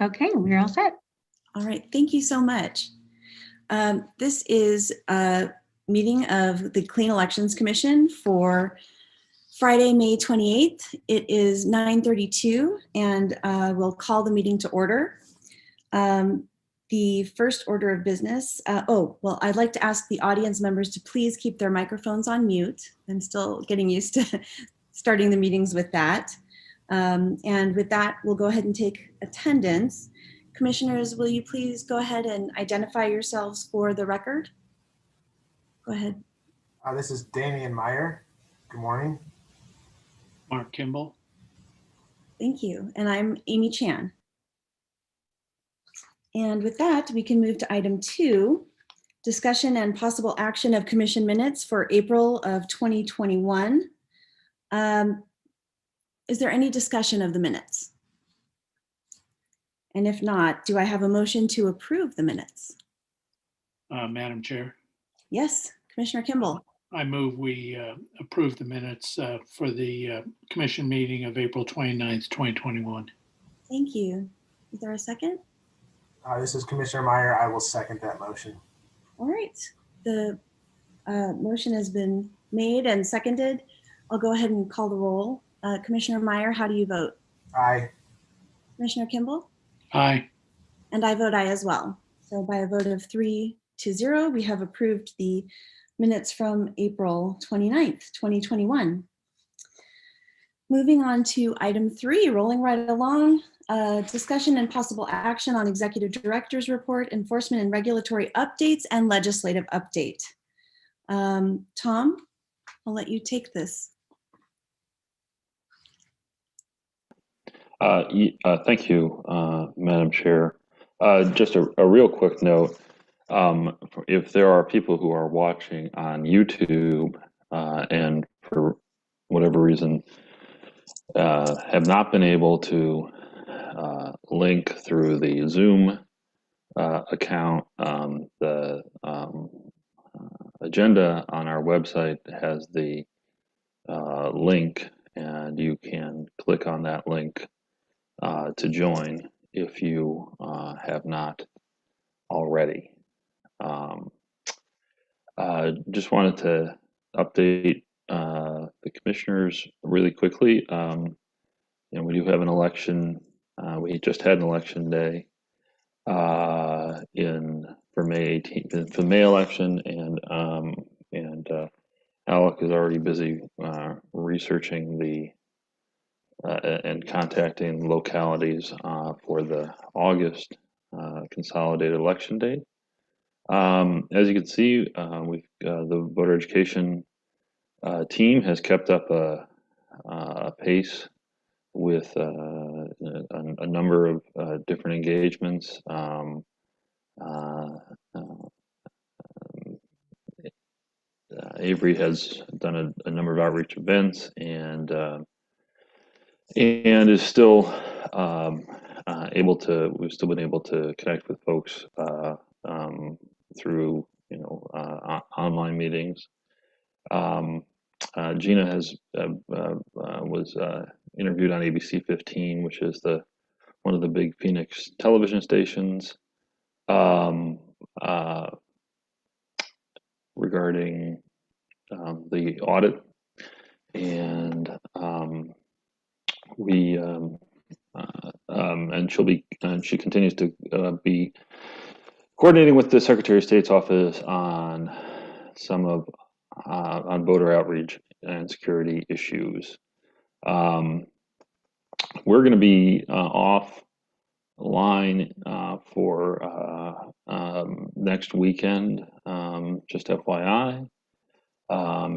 Okay, we're all set. All right, thank you so much. This is a meeting of the Clean Elections Commission for Friday, May 28th. It is 9:32 and we'll call the meeting to order. The first order of business, I'd like to ask the audience members to please keep their microphones on mute. I'm still getting used to starting the meetings with that. And with that, we'll go ahead and take attendance. Commissioners, will you please go ahead and identify yourselves for the record? Go ahead. This is Damian Meyer. Good morning. Mark Kimball. Thank you. And I'm Amy Chan. And with that, we can move to item 2, discussion and possible action of commission minutes for April of 2021. Is there any discussion of the minutes? And if not, do I have a motion to approve the minutes? Madam Chair. Yes, Commissioner Kimball. I move we approve the minutes for the commission meeting of April 29th, 2021. Thank you. Is there a second? This is Commissioner Meyer. I will second that motion. All right. The motion has been made and seconded. I'll go ahead and call the roll. Commissioner Meyer, how do you vote? Aye. Commissioner Kimball? Aye. And I vote aye as well. So by a vote of 3-0, we have approved the minutes from April 29th, 2021. Moving on to item 3, rolling right along, discussion and possible action on Executive Director's Report, enforcement and regulatory updates, and legislative update. Tom, I'll let you take this. Thank you, Madam Chair. Just a real quick note. If there are people who are watching on YouTube and for whatever reason have not been able to link through the Zoom account, the agenda on our website has the link, and you can click on that link to join if you have not already. Just wanted to update the commissioners really quickly. We do have an election. We just had an election day for May 18th for the May election, and Alec is already busy researching the and contacting localities for the August consolidated election date. As you can see, the voter education team has kept up a pace with a number of different engagements. Avery has done a number of outreach events and is still we've still been able to connect with folks through online meetings. Gina was interviewed on ABC 15, which is one of the big Phoenix television stations, regarding the audit, and she continues to be coordinating with the Secretary of State's office on on voter outreach and security issues. We're going to be offline for next weekend, just FYI,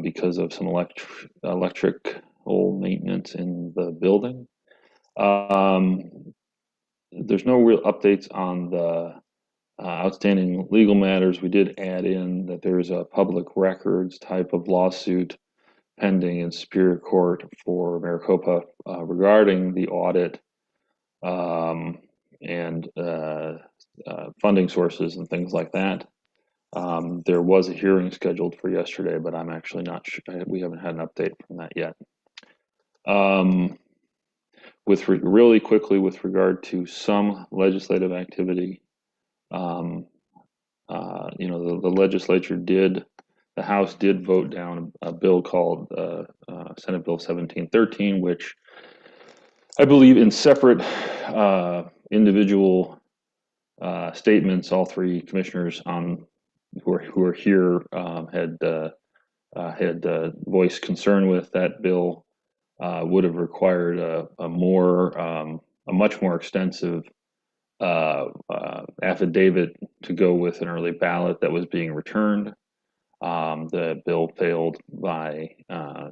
because of some electrical maintenance in the building. There's no real updates on the outstanding legal matters. We did add in that there's a public records type of lawsuit pending in Superior Court for Maricopa regarding the audit and funding sources and things like that. There was a hearing scheduled for yesterday, but I'm actually not sure. We haven't had an update from that yet. really quickly with regard to some legislative activity, the House did vote down a bill called Senate Bill 1713, which I believe in separate individual statements, all three commissioners who are here had voiced concern with that bill. Would have required a much more extensive affidavit to go with an early ballot that was being returned. The bill failed by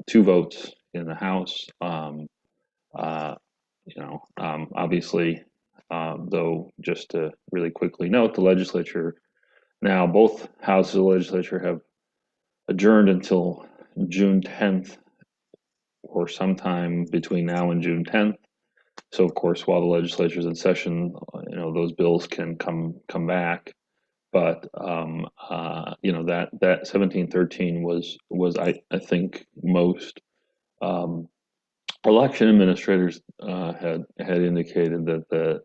2 votes in the House. Obviously, though, just to really quickly note, the legislature now, both houses of the legislature have adjourned until June 10th or sometime between now and June 10th. So, of course, while the legislature is in session, those bills can come back. But that 1713 was I think most election administrators had indicated that there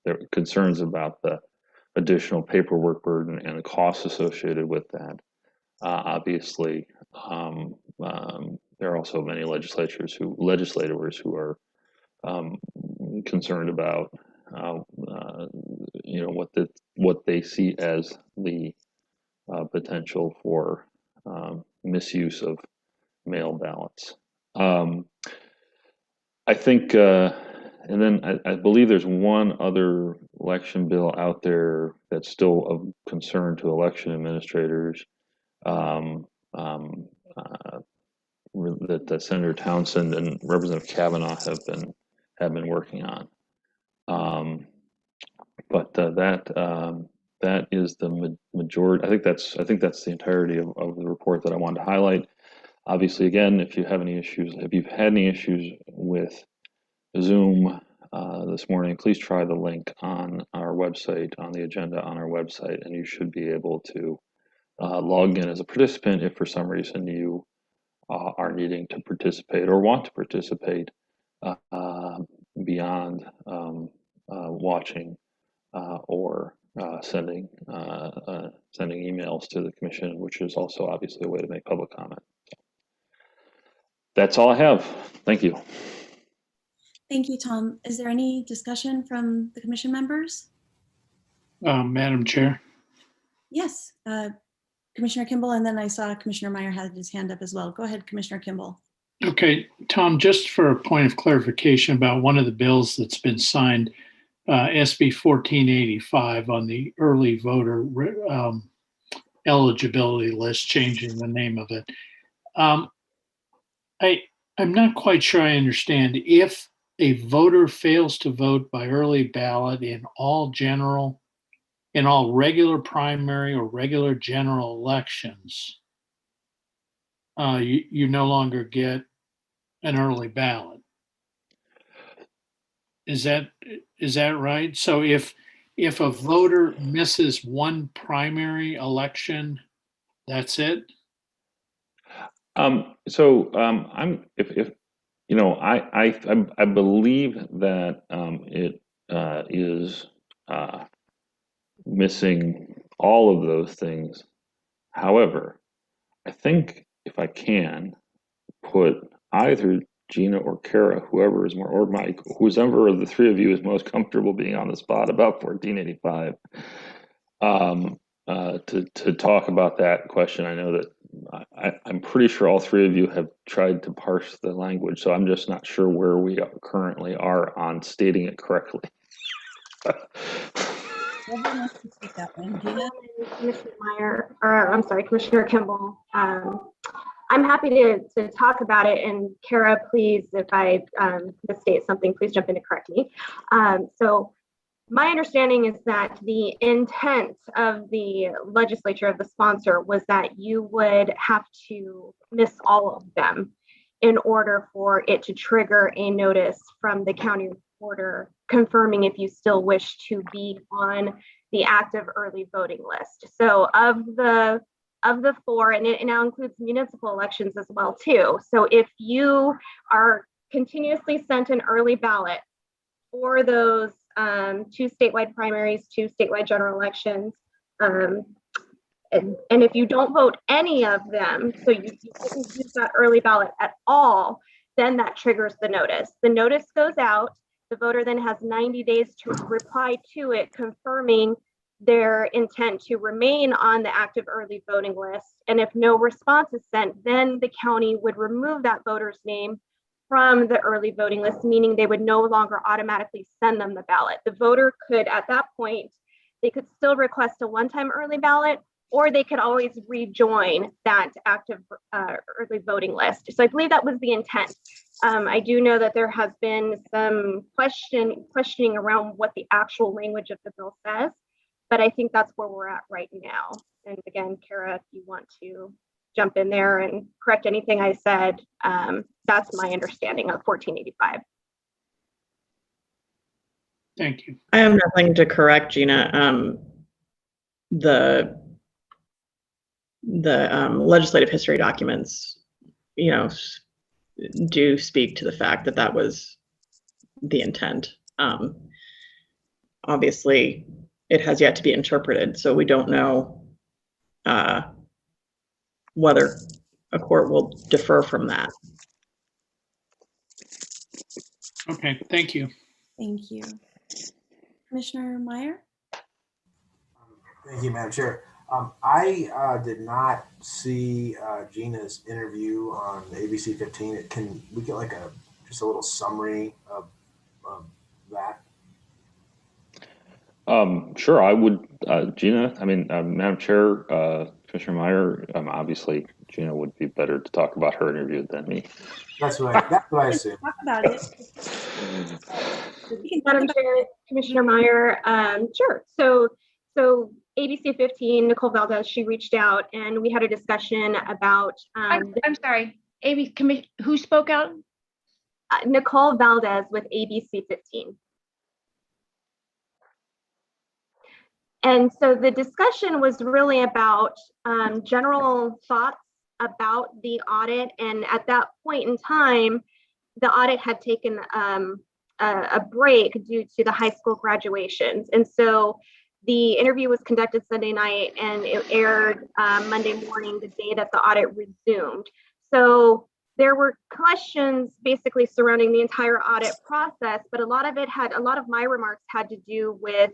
were concerns about the additional paperwork burden and the costs associated with that. Obviously, there are also many legislators who are concerned about what they see as the potential for misuse of mail ballots. I think, and then I believe there's one other election bill out there that's still of concern to election administrators that Senator Townsend and Representative Kavanaugh have been working on. But that is the majority. I think that's the entirety of the report that I wanted to highlight. Obviously, again, if you've had any issues with Zoom this morning, please try the link on our website, on the agenda on our website, and you should be able to log in as a participant if for some reason you are needing to participate or want to participate beyond watching or sending emails to the commission, which is also obviously a way to make public comment. That's all I have. Thank you. Thank you, Tom. Is there any discussion from the commission members? Madam Chair. Yes, Commissioner Kimball, and then I saw Commissioner Meyer had his hand up as well. Go ahead, Commissioner Kimball. Okay, Tom, just for a point of clarification about one of the bills that's been signed, SB 1485 on the early voter eligibility list, changing the name of it. I'm not quite sure I understand. If a voter fails to vote by early ballot in all regular primary or regular general elections, you no longer get an early ballot. Is that right? So if a voter misses one primary election, that's it? I believe that it is missing all of those things. However, I think if I can put either Gina or Kara, whoever of the three of you is most comfortable being on the spot about 1485, to talk about that question. I know that I'm pretty sure all three of you have tried to parse the language, so I'm just not sure where we currently are on stating it correctly. Take that one, Gina. Commissioner Meyer, or I'm sorry, Commissioner Kimball. I'm happy to talk about it, and Kara, please, if I misstate something, please jump in to correct me. So my understanding is that the intent of the legislature, of the sponsor, was that you would have to miss all of them in order for it to trigger a notice from the county recorder confirming if you still wish to be on the active early voting list. So of the 4, and it now includes municipal elections as well too. So if you are continuously sent an early ballot for those 2 statewide primaries, 2 statewide general elections. And if you don't vote any of them, so you didn't use that early ballot at all, then that triggers the notice. The notice goes out. The voter then has 90 days to reply to it, confirming their intent to remain on the active early voting list. And if no response is sent, then the county would remove that voter's name from the early voting list, meaning they would no longer automatically send them the ballot. The voter could, at that point, they could still request a one-time early ballot, or they could always rejoin that active early voting list. So I believe that was the intent. I do know that there has been some questioning around what the actual language of the bill says, but I think that's where we're at right now. And again, Kara, if you want to jump in there and correct anything I said, that's my understanding of 1485. Thank you. I have nothing to correct, Gina. The legislative history documents, do speak to the fact that that was the intent. Obviously, it has yet to be interpreted, so we don't know whether a court will defer from that. Okay, thank you. Thank you. Commissioner Meyer? Thank you, Madam Chair. I did not see Gina's interview on ABC 15. Can we get like just a little summary of that? Sure, I would, Gina. Madam Chair, Commissioner Meyer. Obviously, Gina would be better to talk about her interview than me. That's what I assume. Talk about it. Madam Chair, Commissioner Meyer, sure. So ABC 15, Nicole Valdez, she reached out and we had a discussion about. I'm sorry, who spoke out? Nicole Valdez with ABC 15. And so the discussion was really about general thoughts about the audit. And at that point in time, the audit had taken a break due to the high school graduations. And so the interview was conducted Sunday night and it aired Monday morning, the day that the audit resumed. So there were questions basically surrounding the entire audit process, but a lot of my remarks had to do with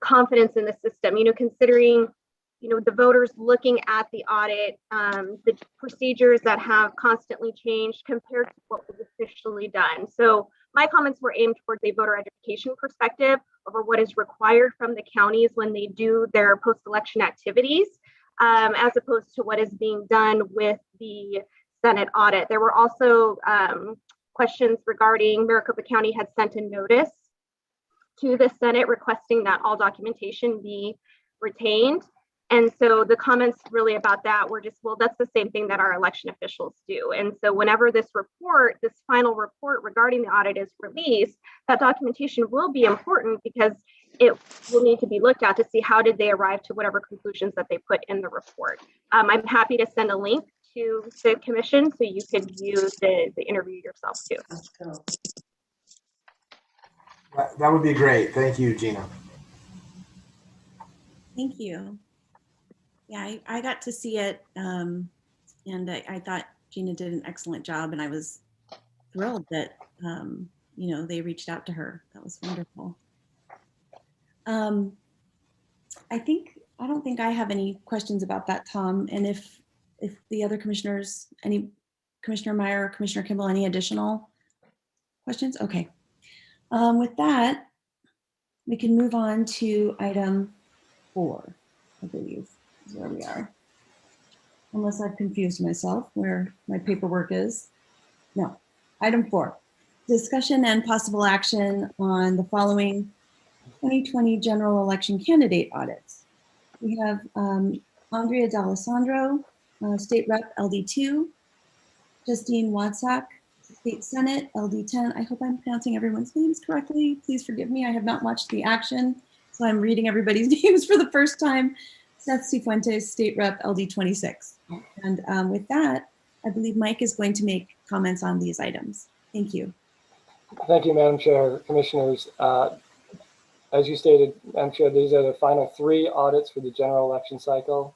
confidence in the system, considering, the voters looking at the audit, the procedures that have constantly changed compared to what was officially done. So my comments were aimed towards a voter education perspective over what is required from the counties when they do their post-election activities, as opposed to what is being done with the Senate audit. There were also questions regarding Maricopa County had sent a notice to the Senate requesting that all documentation be retained. And so the comments really about that were just, well, that's the same thing that our election officials do. And so whenever this final report regarding the audit is released, that documentation will be important because it will need to be looked at to see how did they arrive to whatever conclusions that they put in the report. I'm happy to send a link to the commission so you could view the interview yourself too. That would be great. Thank you, Gina. Thank you. Yeah, I got to see it, and I thought Gina did an excellent job, and I was thrilled that they reached out to her. That was wonderful. I don't think I have any questions about that, Tom. And if the other commissioners, Commissioner Meyer or Commissioner Kimball, any additional questions? Okay. With that, we can move on to item 4, I believe is where we are. Unless I've confused myself where my paperwork is. No, item 4, discussion and possible action on the following 2020 general election candidate audits. We have Andrea D'Alessandro, State Rep LD2, Justine Wadsack, State Senate LD10. I hope I'm pronouncing everyone's names correctly. Please forgive me. I have not watched the action, so I'm reading everybody's names for the first time. Seth Cifuentes, State Rep LD26. And with that, I believe Mike is going to make comments on these items. Thank you. Thank you, Madam Chair, Commissioners. As you stated, Madam Chair, these are the final 3 audits for the general election cycle.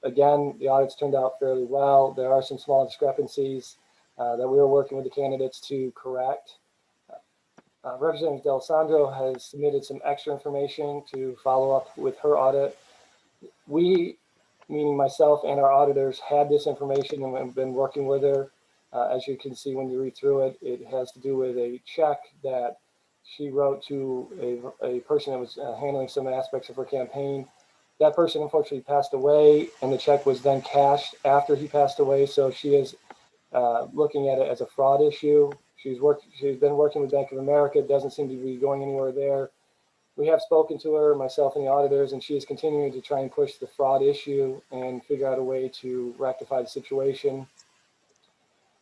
Again, the audits turned out fairly well. There are some small discrepancies that we are working with the candidates to correct. Representative D'Alessandro has submitted some extra information to follow up with her audit. We, meaning myself and our auditors, had this information and have been working with her. As you can see when you read through it, it has to do with a check that she wrote to a person that was handling some aspects of her campaign. That person unfortunately passed away, and the check was then cashed after he passed away. So she is looking at it as a fraud issue. She's been working with Bank of America. It doesn't seem to be going anywhere there. We have spoken to her, myself and the auditors, and she is continuing to try and push the fraud issue and figure out a way to rectify the situation.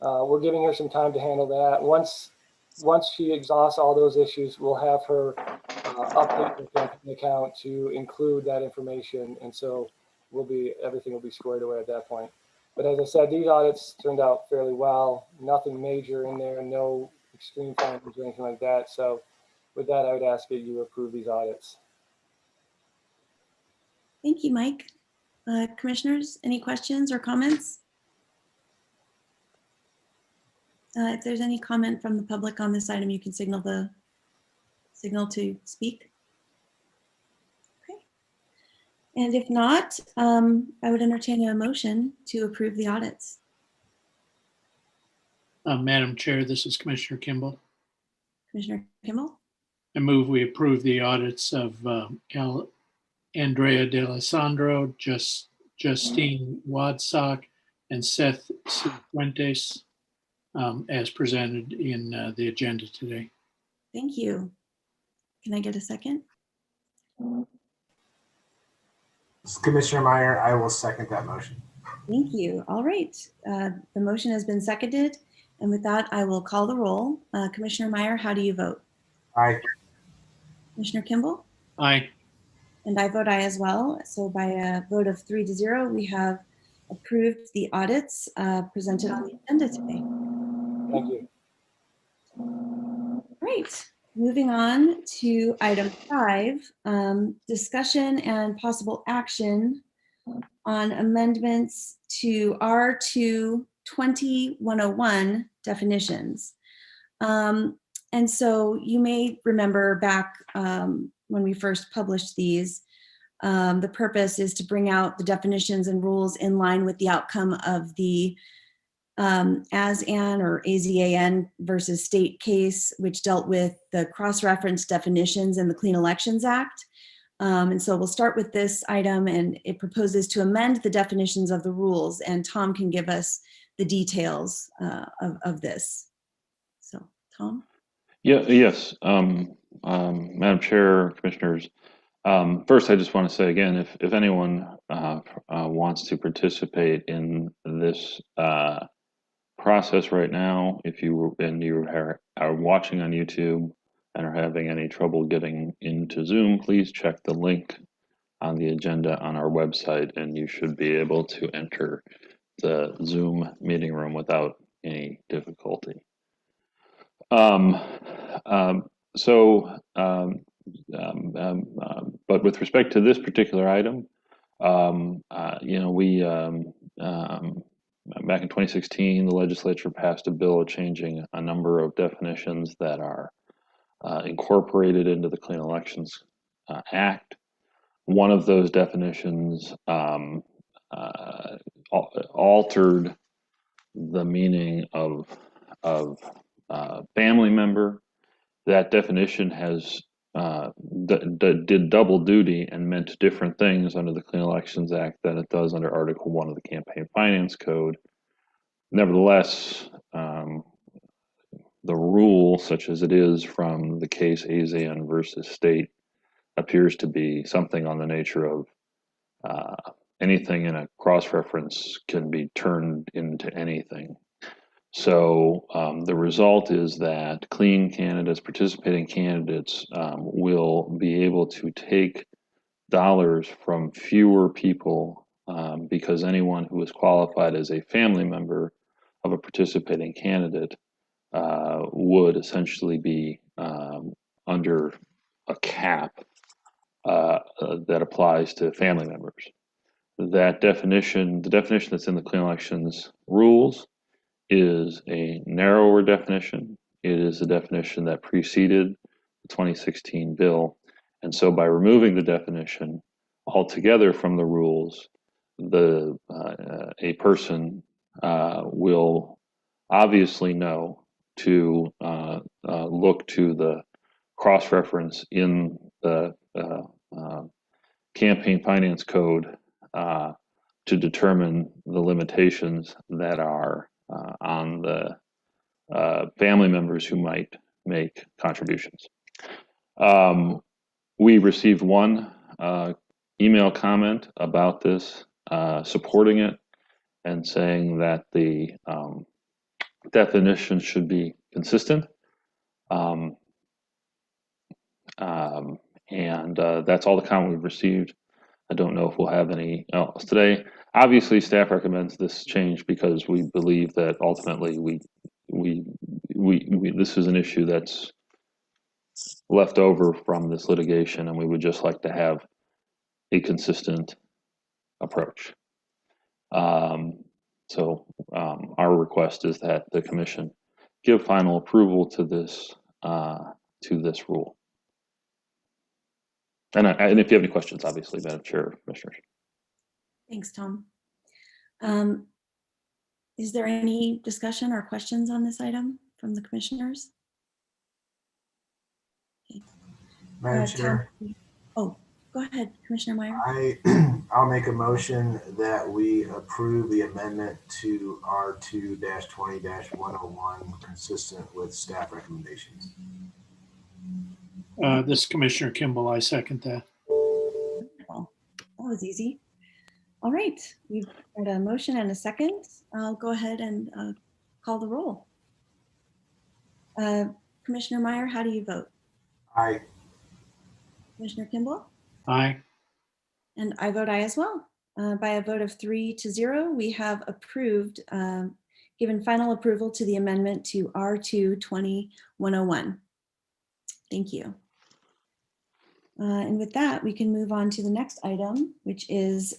We're giving her some time to handle that. Once she exhausts all those issues, we'll have her update the campaign account to include that information, and so everything will be squared away at that point. But as I said, these audits turned out fairly well. Nothing major in there, no extreme findings or anything like that. So with that, I would ask that you approve these audits. Thank you, Mike. Commissioners, any questions or comments? If there's any comment from the public on this item, you can signal to speak. Okay. And if not, I would entertain a motion to approve the audits. Madam Chair, this is Commissioner Kimball. Commissioner Kimball? I move we approve the audits of Andrea D'Alessandro, Justine Wadsock, and Seth Cifuentes as presented in the agenda today. Thank you. Can I get a second? Commissioner Meyer, I will second that motion. Thank you. All right. The motion has been seconded. And with that, I will call the roll. Commissioner Meyer, how do you vote? Aye. Commissioner Kimball? Aye. And I vote aye as well. So by a vote of 3-0, we have approved the audits presented on the agenda today. Thank you. Great. Moving on to item 5, discussion and possible action on amendments to R2 20-101 definitions. And so you may remember back when we first published these, the purpose is to bring out the definitions and rules in line with the outcome of the ASAN or AZAN versus state case, which dealt with the cross-reference definitions in the Clean Elections Act. And so we'll start with this item, and it proposes to amend the definitions of the rules, and Tom can give us the details of this. So, Tom? Yes. Madam Chair, Commissioners, first I just want to say again, if anyone wants to participate in this process right now, if you are watching on YouTube and are having any trouble getting into Zoom, please check the link on the agenda on our website, and you should be able to enter the Zoom meeting room without any difficulty. But with respect to this particular item, we back in 2016, the legislature passed a bill changing a number of definitions that are incorporated into the Clean Elections Act. One of those definitions altered the meaning of family member. That definition has did double duty and meant different things under the Clean Elections Act than it does under Article 1 of the Campaign Finance Code. Nevertheless, the rule, such as it is from the case ASAN versus state, appears to be something on the nature of anything in a cross-reference can be turned into anything. So the result is that clean candidates, participating candidates, will be able to take dollars from fewer people because anyone who is qualified as a family member of a participating candidate would essentially be under a cap that applies to family members. That definition, the definition that's in the clean elections rules, is a narrower definition. It is a definition that preceded the 2016 bill. And so by removing the definition altogether from the rules, a person will obviously know to look to the cross-reference in the campaign finance code to determine the limitations that are on the family members who might make contributions. We received one email comment about this, supporting it and saying that the definition should be consistent. That's all the comment we've received. I don't know if we'll have any else today. Obviously, staff recommends this change because we believe that ultimately this is an issue that's left over from this litigation, and we would just like to have a consistent approach. Our request is that the commission give final approval to this rule. And if you have any questions, obviously, Madam Chair, Commissioners. Thanks, Tom. Is there any discussion or questions on this item from the commissioners? Okay. Madam Chair. Oh, go ahead, Commissioner Meyer. I'll make a motion that we approve the amendment to R2-20-101 consistent with staff recommendations. This is Commissioner Kimball. I second that. Well, that was easy. All right, we've got a motion and a second. I'll go ahead and call the roll. Commissioner Meyer, how do you vote? Aye. Commissioner Kimball? Aye. And I vote aye as well. By a vote of 3-0, we have approved, given final approval to the amendment to R2-20-101. Thank you. And with that, we can move on to the next item, which is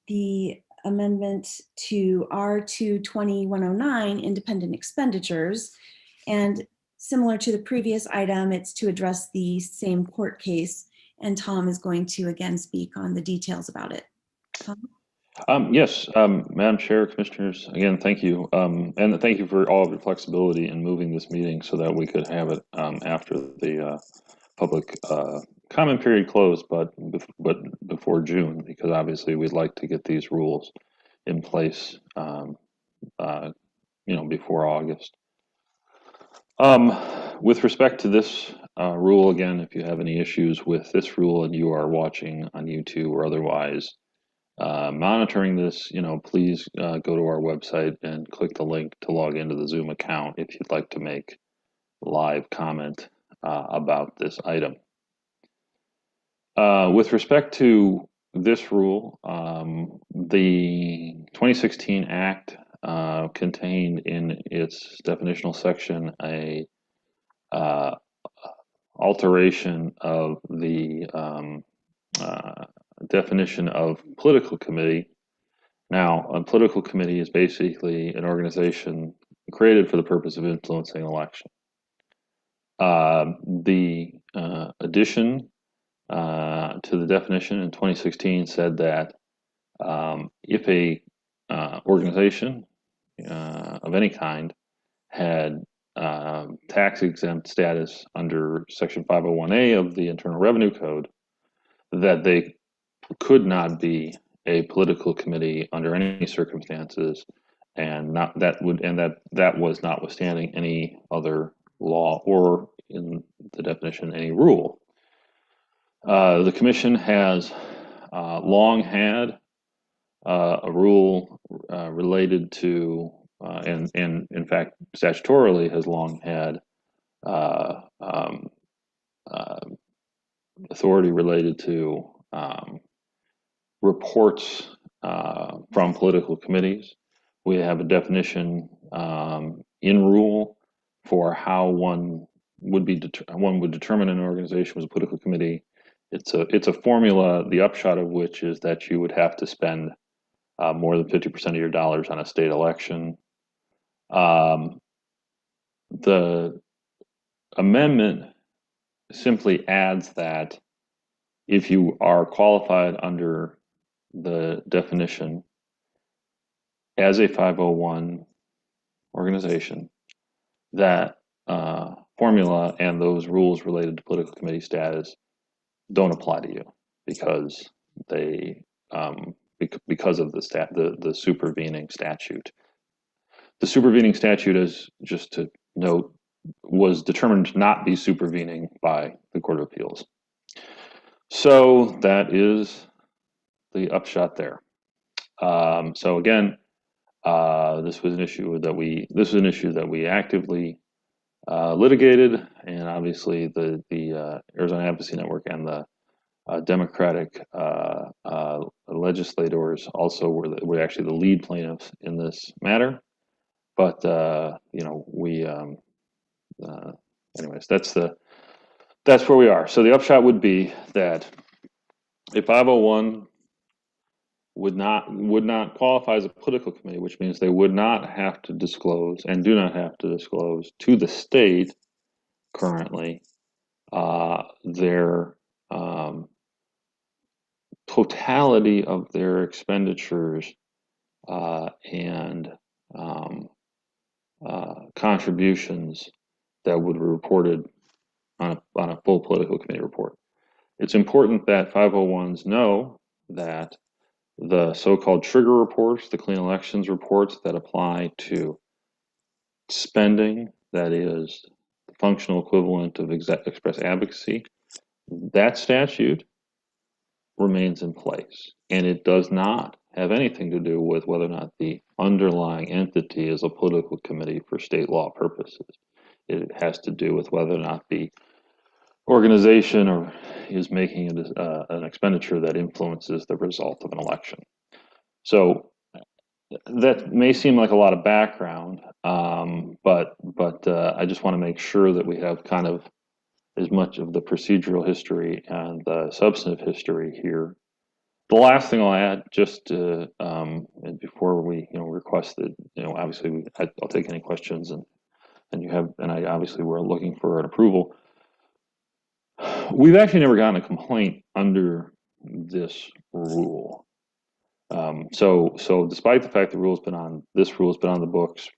the amendment to R2-20-109, independent expenditures. And similar to the previous item, it's to address the same court case. And Tom is going to again speak on the details about it. Tom? Yes, Madam Chair, Commissioners, again, thank you. And thank you for all of your flexibility in moving this meeting so that we could have it after the public comment period closed, but before June, because obviously we'd like to get these rules in place, before August. With respect to this rule, again, if you have any issues with this rule and you are watching on YouTube or otherwise, monitoring this, please go to our website and click the link to log into the Zoom account if you'd like to make live comment about this item. With respect to this rule, the 2016 Act contained in its definitional section a alteration of the definition of political committee. Now, a political committee is basically an organization created for the purpose of influencing an election. The addition to the definition in 2016 said that if a organization of any kind had tax-exempt status under Section 501A of the Internal Revenue Code, that they could not be a political committee under any circumstances, and that was notwithstanding any other law or, in the definition, any rule. The Commission has long had a rule related to, and in fact statutorily has long had authority related to reports from political committees. We have a definition in rule for how one would determine an organization was a political committee. It's a formula, the upshot of which is that you would have to spend more than 50% of your dollars on a state election. The amendment simply adds that if you are qualified under the definition as a 501 organization, that formula and those rules related to political committee status don't apply to you because they because of the supervening statute. The supervening statute, is just to note, was determined to not be supervening by the Court of Appeals. So that is the upshot there. So again, this was an issue that we actively litigated, and obviously the Arizona Advocacy Network and the Democratic legislators also were actually the lead plaintiffs in this matter. But anyways, that's where we are. So the upshot would be that a 501 would not qualify as a political committee, which means they would not have to disclose and do not have to disclose to the state currently their totality of their expenditures and contributions that would be reported on a full political committee report. It's important that 501s know that the so-called trigger reports, the clean elections reports that apply to spending, that is the functional equivalent of express advocacy, that statute remains in place, and it does not have anything to do with whether or not the underlying entity is a political committee for state law purposes. It has to do with whether or not the organization is making an expenditure that influences the result of an election. So that may seem like a lot of background, but I just want to make sure that we have kind of as much of the procedural history and the substantive history here. The last thing I'll add, just before we request that, obviously I'll take any questions, and I obviously we're looking for an approval. We've actually never gotten a complaint under this rule. So despite the fact this rule has been on the books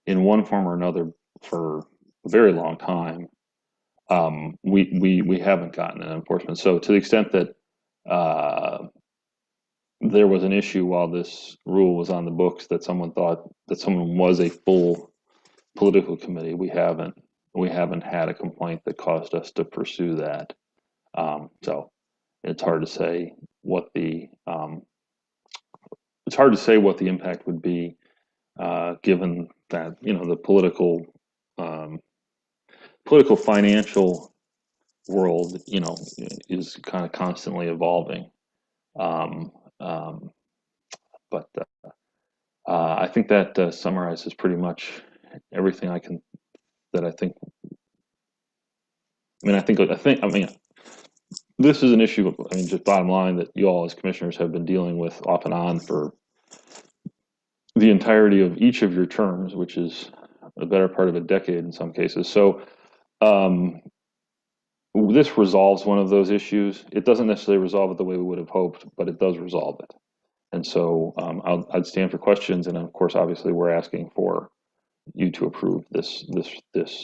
in one form or another for a very long time, we haven't gotten an enforcement. So to the extent that there was an issue while this rule was on the books that someone thought that someone was a full political committee, we haven't had a complaint that caused us to pursue that. So it's hard to say what the impact would be, given that the political financial world is kind of constantly evolving. But I think that summarizes pretty much everything I think. This is an issue. Just bottom line, that you all as commissioners have been dealing with off and on for the entirety of each of your terms, which is the better part of a decade in some cases. So this resolves one of those issues. It doesn't necessarily resolve it the way we would have hoped, but it does resolve it. And so I'd stand for questions, and of course, obviously, we're asking for you to approve this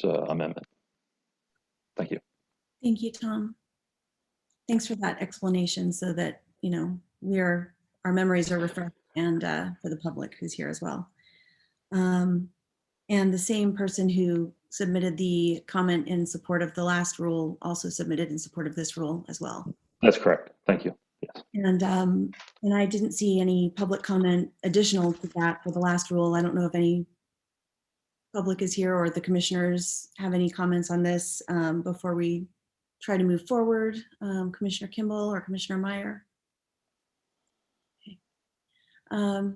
amendment. Thank you. Thank you, Tom. Thanks for that explanation, so that our memories are refreshed, and for the public who's here as well. And the same person who submitted the comment in support of the last rule also submitted in support of this rule as well. That's correct. Thank you. Yes. And I didn't see any public comment additional to that for the last rule. I don't know if any public is here or the commissioners have any comments on this before we try to move forward. Commissioner Kimball or Commissioner Meyer? Okay. I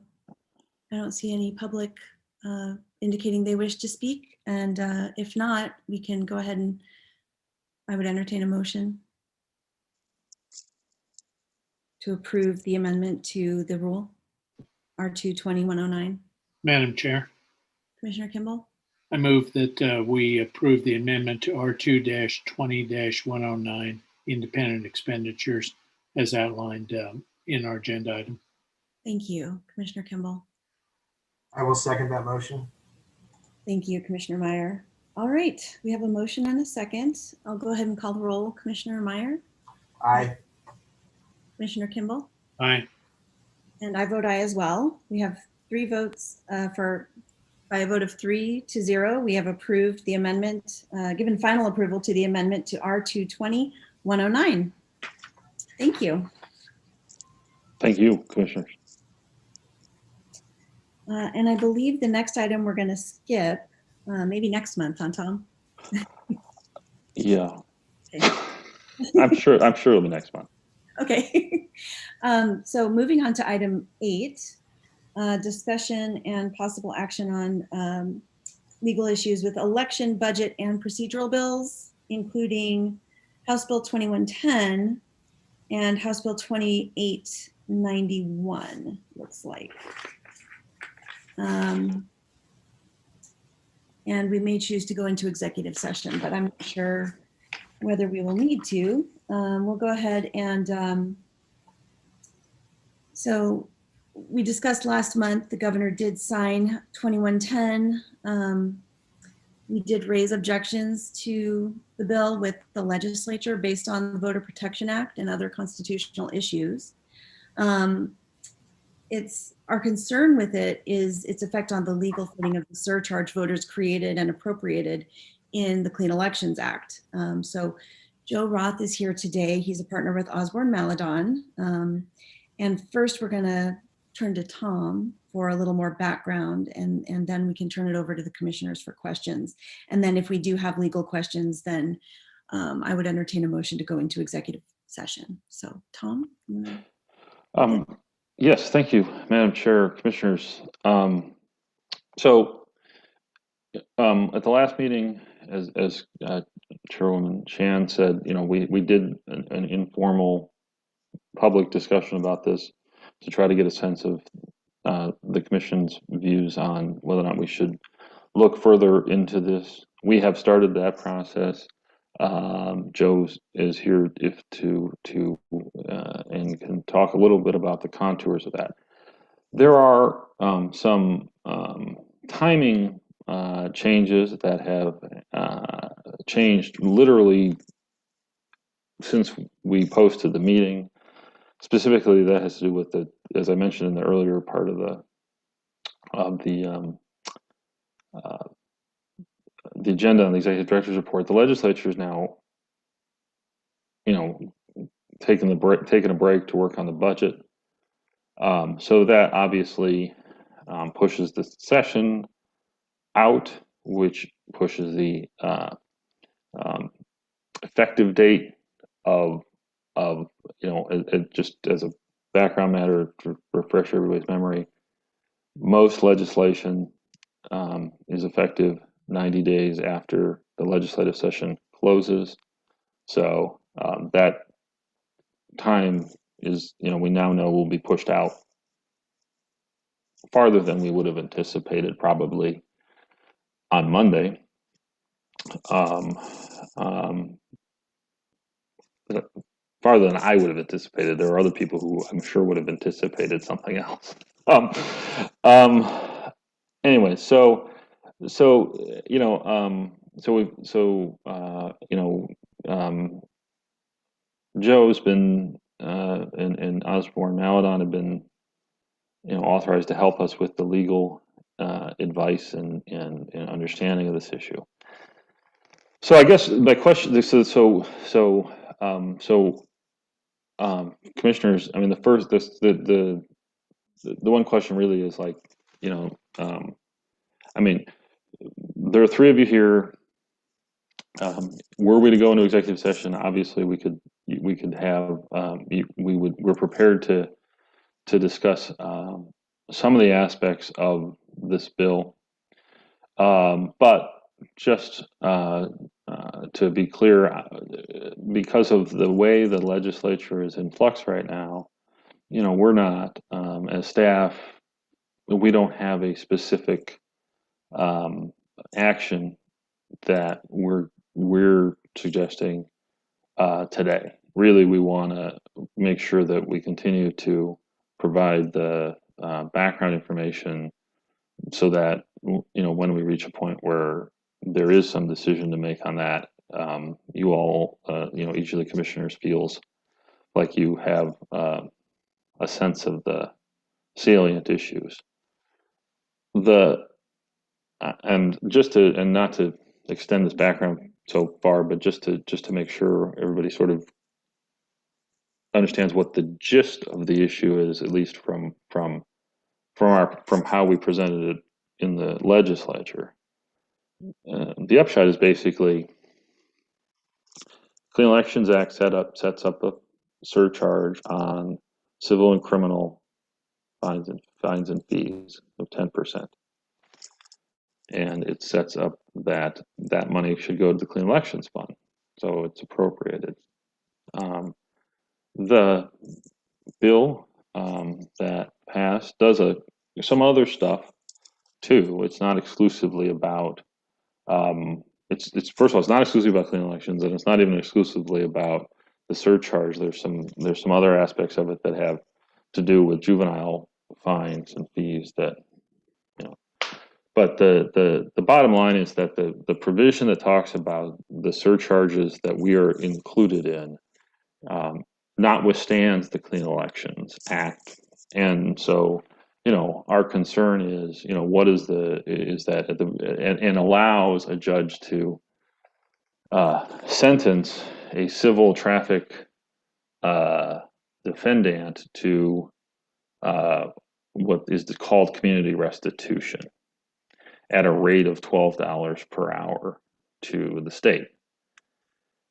don't see any public indicating they wish to speak? And if not, we can go ahead and I would entertain a motion to approve the amendment to the rule R2 2109. Madam Chair, Commissioner Kimball? I move that we approve the amendment to R2-20-109 independent expenditures as outlined in our agenda item. Thank you, Commissioner Kimball. I will second that motion. Thank you, Commissioner Meyer. All right, we have a motion and a second. I'll go ahead and call the roll. Commissioner Meyer, Aye. Commissioner Kimball, Aye. and I vote aye as well. We have 3 votes by a vote of 3-0. We have approved the amendment, given final approval to the amendment to R2-20-109. Thank you. Thank you, Commissioners. And I believe the next item we're going to skip, maybe next month, huh, Tom? Yeah, Okay. I'm sure it'll be next month. Okay. So moving on to item 8, discussion and possible action on legal issues with election, budget, and procedural bills, including House Bill 2110 and House Bill 2891, looks like. And we may choose to go into executive session, but I'm not sure whether we will need to. We'll go ahead and so we discussed last month, the governor did sign 2110. We did raise objections to the bill with the legislature based on the Voter Protection Act and other constitutional issues. Our concern with it is its effect on the legal footing of the surcharge voters created and appropriated in the Clean Elections Act. So Joe Roth is here today. He's a partner with Osborne Maladon. And first we're gonna turn to Tom for a little more background, and then we can turn it over to the commissioners for questions. And then if we do have legal questions, then I would entertain a motion to go into executive session. So Tom? Yes, thank you, Madam Chair, Commissioners. So at the last meeting, as Chairwoman Shan said, we did an informal public discussion about this to try to get a sense of the Commission's views on whether or not we should look further into this. We have started that process. Joe is here and can talk a little bit about the contours of that. There are some timing changes that have changed literally since we posted the meeting. Specifically, that has to do with as I mentioned in the earlier part of the agenda on the executive director's report. The legislature is now, taking a break to work on the budget. So that obviously pushes the session out, which pushes the effective date of just as a background matter to refresh everybody's memory. Most legislation is effective 90 days after the legislative session closes. So that time is, we now know will be pushed out farther than we would have anticipated, probably on Monday. Farther than I would have anticipated. There are other people who I'm sure would have anticipated something else. Anyway, Joe's been and Osborne Maladon have been authorized to help us with the legal advice and understanding of this issue. So I guess my question is, commissioners, I mean, the one question really is like, I mean, there are 3 of you here. Were we to go into executive session, obviously we could have we're prepared to discuss some of the aspects of this bill. But just to be clear, because of the way the legislature is in flux right now, we're not, as staff, we don't have a specific action that we're suggesting today. Really, we want to make sure that we continue to provide the background information so that when we reach a point where there is some decision to make on that, you all, each of the commissioners feels like you have a sense of the salient issues. And not to extend this background so far, but just to make sure everybody sort of understands what the gist of the issue is, at least from how we presented it in the legislature. The upshot is basically Clean Elections Act sets up a surcharge on civil and criminal fines and fees of 10%. And it sets up that money should go to the Clean Elections Fund. So it's appropriated. The bill that passed does some other stuff too. It's not exclusively about it's first of all, it's not exclusively about clean elections, and it's not even exclusively about the surcharge. There's some other aspects of it that have to do with juvenile fines and fees that But the bottom line is that the provision that talks about the surcharges that we are included in notwithstands the Clean Elections Act, and so our concern is what is that and allows a judge to sentence a civil traffic defendant to what is called community restitution at a rate of $12 per hour to the state.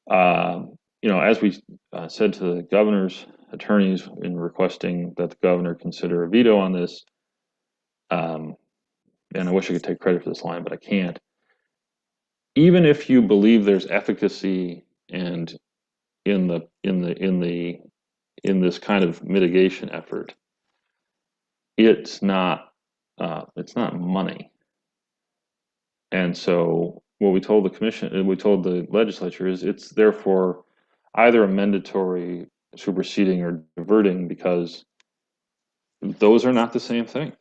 As we said to the governor's attorneys in requesting that the governor consider a veto on this, and I wish I could take credit for this line, but I can't. Even if you believe there's efficacy and in this kind of mitigation effort, it's not money. And so what we told the commission and we told the legislature is it's therefore either a mandatory superseding or diverting, because those are not the same thing.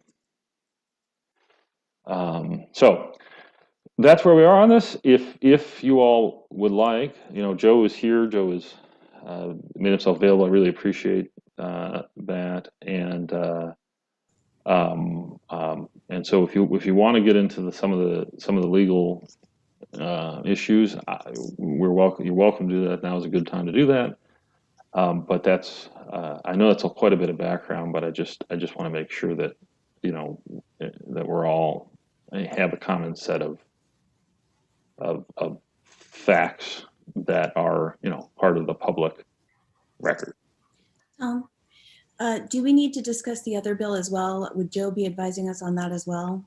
So that's where we are on this. If you all would like, Joe is here. Joe has made himself available. I really appreciate that. And so if you want to get into some of the legal issues, you're welcome to do that. Now is a good time to do that. But that's I know that's quite a bit of background, but I just want to make sure that that we're all have a common set of facts that are part of the public record. Do we need to discuss the other bill as well? Would Joe be advising us on that as well?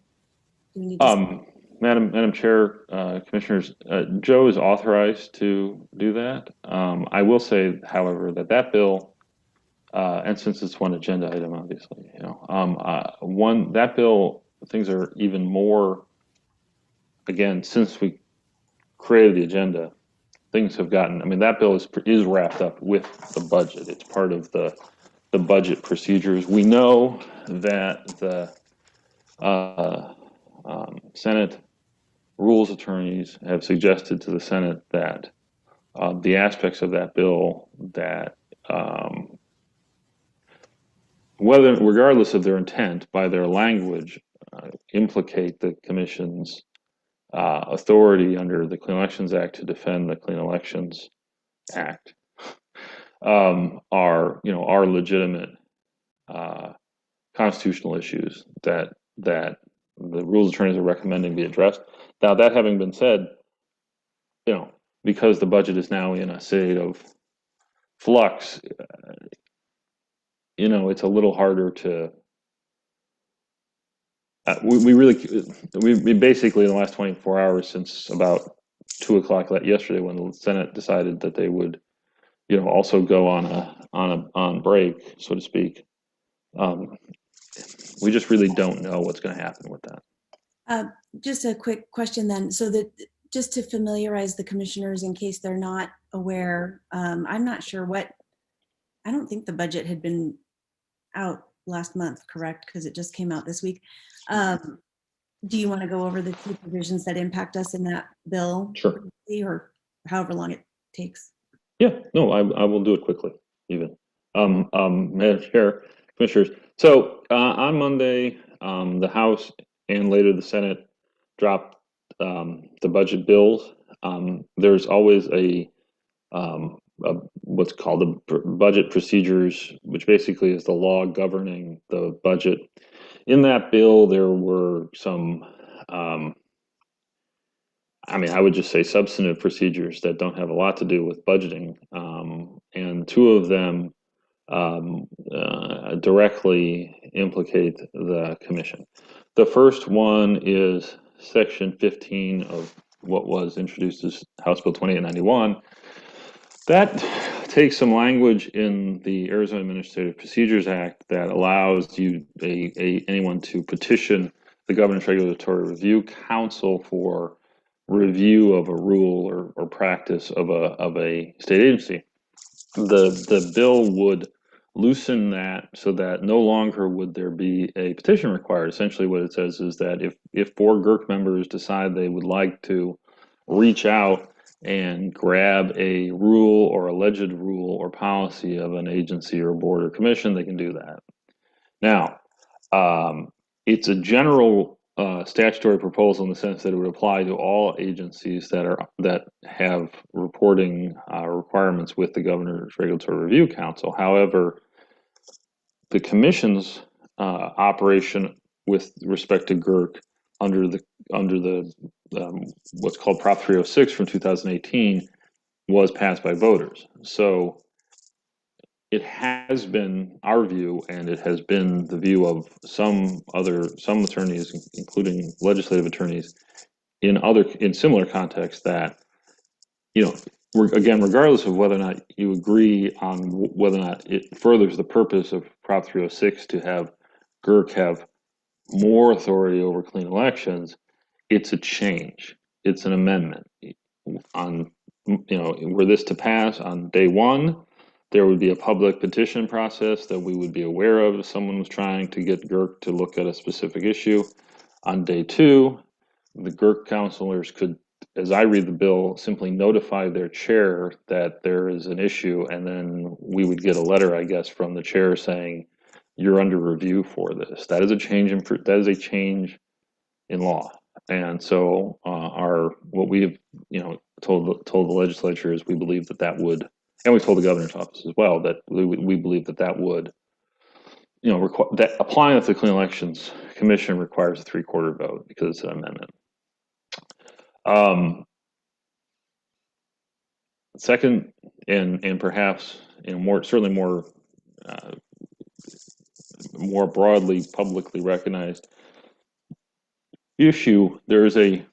Do we need to Madam Chair, Commissioners, Joe is authorized to do that. I will say, however, that bill, and since it's one agenda item, obviously, that bill, things are even more. Again, since we created the agenda, things have gotten. I mean, that bill is wrapped up with the budget. It's part of the budget procedures. We know that the Senate rules attorneys have suggested to the Senate that the aspects of that bill that, regardless of their intent, by their language, implicate the Commission's authority under the Clean Elections Act to defend the Clean Elections Act are legitimate constitutional issues that the rules attorneys are recommending be addressed. Now, that having been said, because the budget is now in a state of flux, it's a little harder to we basically in the last 24 hours since about 2 o'clock yesterday, when the Senate decided that they would, also go on break, so to speak. We just really don't know what's going to happen with that. Just a quick question then. So that just to familiarize the commissioners in case they're not aware, I'm not sure I don't think the budget had been out last month, correct? Because it just came out this week. Do you want to go over the key provisions that impact us in that bill? Sure. Or however long it takes? Yeah, no, I will do it quickly, even. Madam Chair, Commissioners. So on Monday, the House and later the Senate dropped the budget bills. There's always what's called the budget procedures, which basically is the law governing the budget. In that bill, there were some, I would just say substantive procedures that don't have a lot to do with budgeting. And two of them directly implicate the commission. The first one is Section 15 of what was introduced as House Bill 2891. That takes some language in the Arizona Administrative Procedures Act that allows anyone to petition the Governor's Regulatory Review Council for review of a rule or practice of a state agency. The bill would loosen that so that no longer would there be a petition required. Essentially what it says is that if 4 GERC members decide they would like to reach out and grab a rule or alleged rule or policy of an agency or board or commission, they can do that. Now, it's a general statutory proposal in the sense that it would apply to all agencies that have reporting requirements with the Governor's Regulatory Review Council. However, the Commission's operation with respect to GERC under the what's called Prop 306 from 2018 was passed by voters. So it has been our view, and it has been the view of some attorneys, including legislative attorneys, in similar contexts, that regardless of whether or not you agree on whether or not it furthers the purpose of Prop 306 to have GERC have more authority over clean elections, it's a change. It's an amendment. Were this to pass on day one, there would be a public petition process that we would be aware of if someone was trying to get GERC to look at a specific issue. On day 2, the GERC counselors could, as I read the bill, simply notify their chair that there is an issue, and then we would get a letter, I guess, from the chair saying, you're under review for this. That is a change in law. And so what we've told the legislature is we believe that would, and we told the governor's office as well, that we believe that would, that applying it to the Clean Elections Commission requires a 3/4 vote because it's an amendment. Second, and perhaps certainly more broadly publicly recognized issue, there is a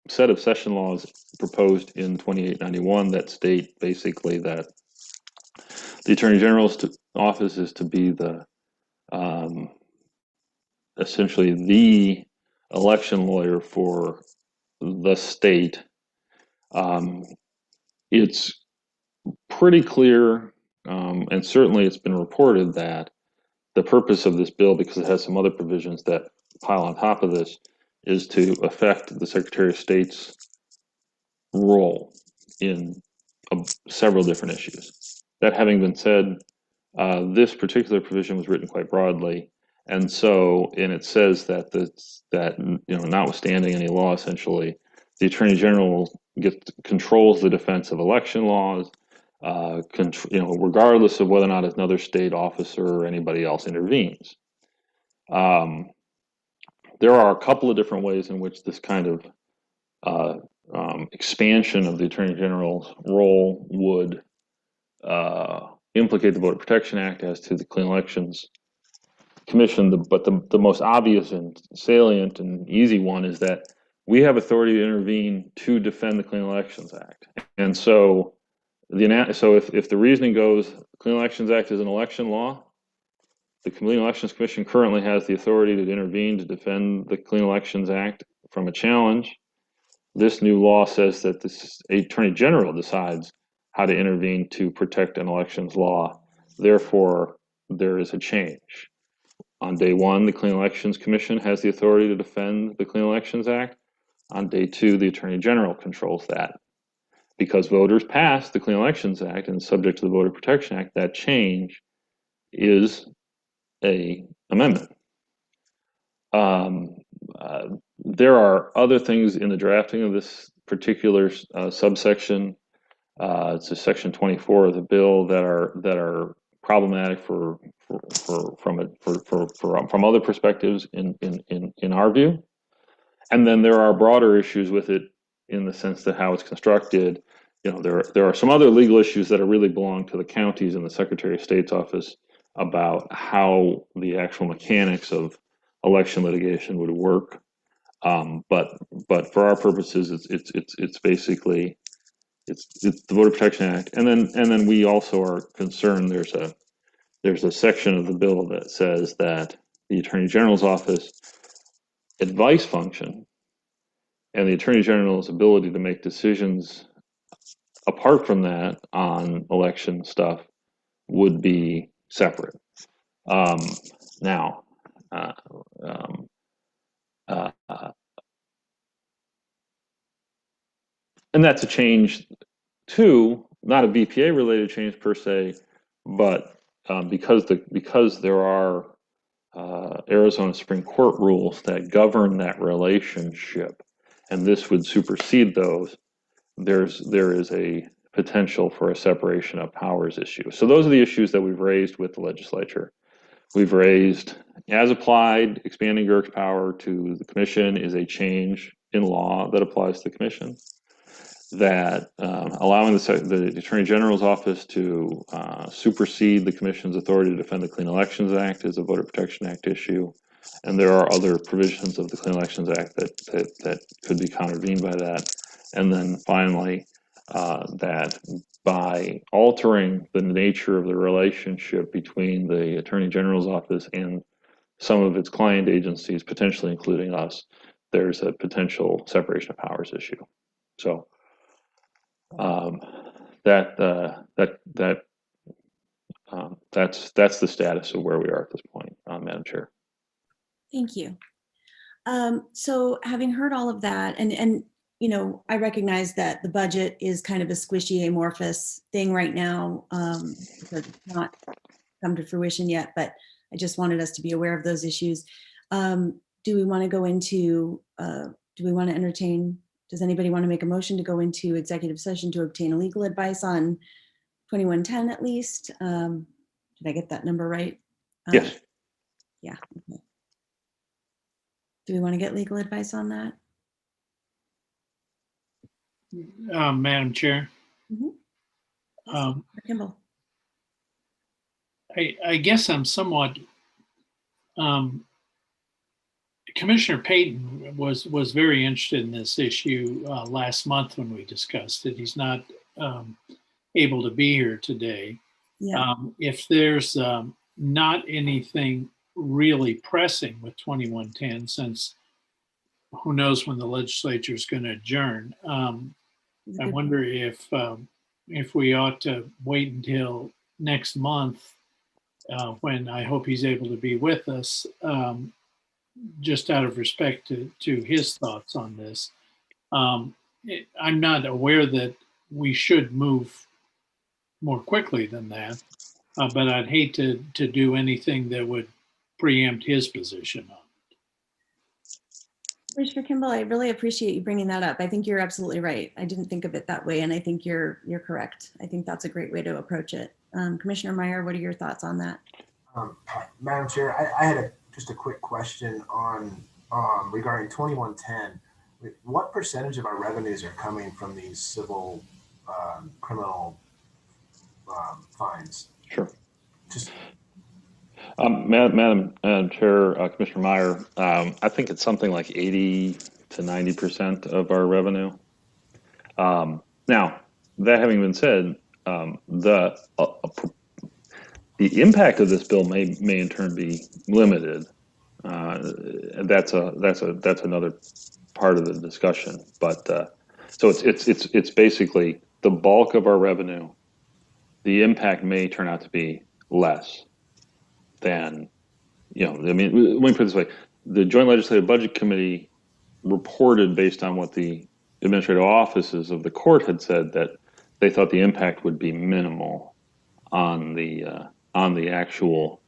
set of session laws proposed in 2891 that state basically that the Attorney General's office is to be essentially the election lawyer for the state. It's pretty clear, and certainly it's been reported, that the purpose of this bill, because it has some other provisions that pile on top of this, is to affect the Secretary of State's role in several different issues. That having been said, this particular provision was written quite broadly, and it says that notwithstanding any law, essentially, the Attorney General controls the defense of election laws, regardless of whether or not another state officer or anybody else intervenes. There are a couple of different ways in which this kind of expansion of the Attorney General's role would implicate the Voter Protection Act as to the Clean Elections commission, but the most obvious and salient and easy one is that we have authority to intervene to defend the Clean Elections Act. And so if the reasoning goes, the Clean Elections Act is an election law, the Clean Elections Commission currently has the authority to intervene to defend the Clean Elections Act from a challenge. This new law says that the Attorney General decides how to intervene to protect an elections law. Therefore, there is a change. On day one, the Clean Elections Commission has the authority to defend the Clean Elections Act. On day two, the Attorney General controls that. Because voters passed the Clean Elections Act and subject to the Voter Protection Act, that change is a amendment. There are other things in the drafting of this particular subsection. It's a section 24 of the bill that are problematic from other perspectives in our view. And then there are broader issues with it in the sense that how it's constructed. There are some other legal issues that really belong to the counties and the Secretary of State's office about how the actual mechanics of election litigation would work. But for our purposes, it's basically it's the Voter Protection Act, and then we also are concerned. There's a section of the bill that says that the Attorney General's office advice function and the Attorney General's ability to make decisions apart from that on election stuff would be separate. Now, and that's a change too, not a BPA related change per se, but because there are Arizona Supreme Court rules that govern that relationship, and this would supersede those, there is a potential for a separation of powers issue. So those are the issues that we've raised with the legislature. We've raised, as applied, expanding GERC's power to the commission is a change in law that applies to the commission. That allowing the Attorney General's office to supersede the commission's authority to defend the Clean Elections Act is a Voter Protection Act issue. And there are other provisions of the Clean Elections Act that could be contravened by that. And then finally, that by altering the nature of the relationship between the Attorney General's office and some of its client agencies, potentially including us, there's a potential separation of powers issue. So that's the status of where we are at this point, Madam Chair. Thank you. So having heard all of that, and I recognize that the budget is kind of a squishy, amorphous thing right now, because it's not come to fruition yet, but I just wanted us to be aware of those issues. Do we want to go into, do we want to entertain, does anybody want to make a motion to go into executive session to obtain legal advice on 2110 at least? Did I get that number right? Yes. Yeah. Okay. Do we want to get legal advice on that? Madam Chair. Mm-hmm. Kimball. I guess I'm somewhat, Commissioner Payton was very interested in this issue last month when we discussed it. He's not able to be here today. Yeah. If there's not anything really pressing with 2110, since who knows when the legislature is going to adjourn, I wonder if we ought to wait until next month when I hope he's able to be with us, just out of respect to his thoughts on this. I'm not aware that we should move more quickly than that, but I'd hate to do anything that would preempt his position on it. Commissioner Kimball, I really appreciate you bringing that up. I think you're absolutely right. I didn't think of it that way, and I think you're correct. I think that's a great way to approach it. Commissioner Meyer, what are your thoughts on that? Madam Chair, I had just a quick question on regarding 2110. What percentage of our revenues are coming from these civil criminal fines? Sure. Madam Chair, Commissioner Meyer, I think it's something like 80 to 90% of our revenue. Now, that having been said, the impact of this bill may in turn be limited. That's another part of the discussion. But so it's basically the bulk of our revenue. The impact may turn out to be less than, I mean, let me put it this way: the Joint Legislative Budget Committee reported based on what the administrative offices of the court had said that they thought the impact would be minimal on the actual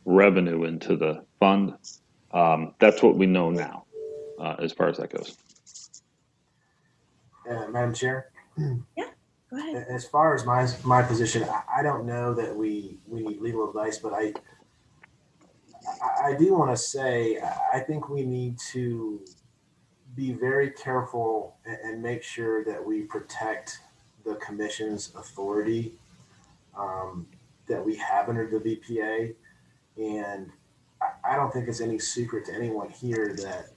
revenue into the fund. That's what we know now, as far as that goes. Madam Chair? Yeah, go ahead. As far as my position, I don't know that we need legal advice, but I do want to say I think we need to be very careful and make sure that we protect the commission's authority that we have under the VPA. And I don't think it's any secret to anyone here that,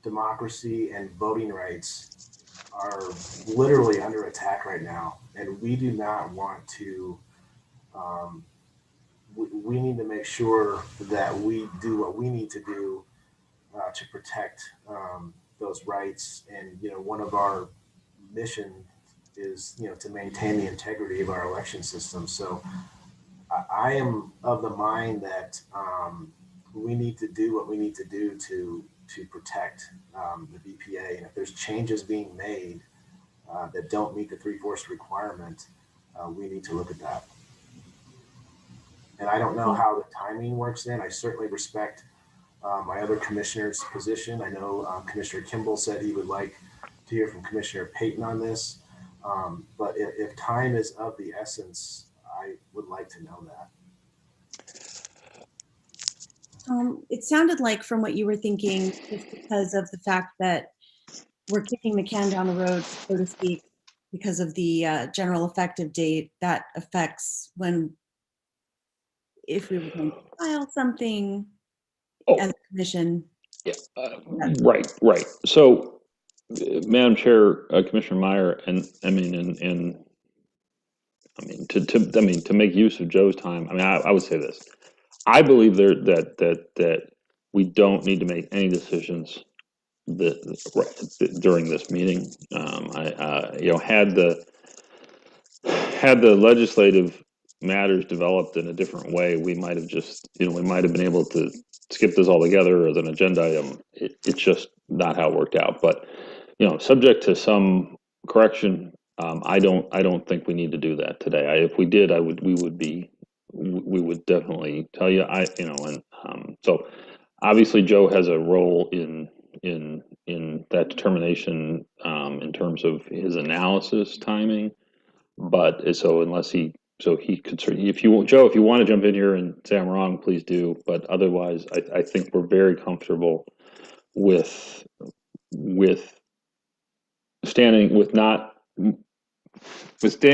democracy and voting rights are literally under attack right now. And we do not want to, we need to make sure that we do what we need to do to protect those rights. And, one of our mission is, to maintain the integrity of our election system. So I am of the mind that we need to do what we need to do to protect the VPA. And if there's changes being made that don't meet the 3/4 requirement, we need to look at that. And I don't know how the timing works then. I certainly respect my other commissioner's position. I know Commissioner Kimball said he would like to hear from Commissioner Payton on this. But if time is of the essence, I would like to know that. It sounded like from what you were thinking, just because of the fact that we're kicking the can down the road, so to speak, because of the general effective date, that affects if we were going to file something as a commission. Yeah, right. So, Madam Chair, Commissioner Meyer, and to make use of Joe's time, I would say this: I believe that we don't need to make any decisions during this meeting. Had the legislative matters developed in a different way, we might have been able to skip this altogether as an agenda item. It's just not how it worked out. But subject to some correction, I don't think we need to do that today. If we did, we would definitely tell you. So obviously Joe has a role in that determination in terms of his analysis timing. But so he could certainly, if you want to jump in here and say I'm wrong, please do. But otherwise, I think we're very comfortable with staying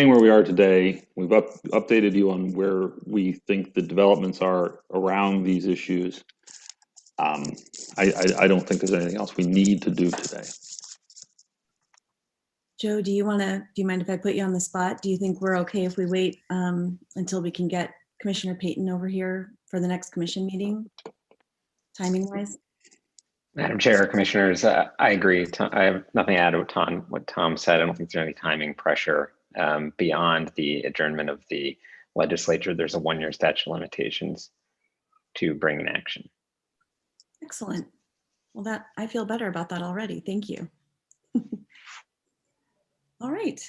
where we are today. We've updated you on where we think the developments are around these issues. I don't think there's anything else we need to do today. Joe, do you mind if I put you on the spot? Do you think we're okay if we wait until we can get Commissioner Payton over here for the next commission meeting, timing wise? Madam Chair, Commissioners, I agree. I have nothing to add to what Tom said. I don't think there's any timing pressure beyond the adjournment of the legislature. There's a 1-year statute of limitations to bring an action. Excellent. Well, I feel better about that already. Thank you. All right.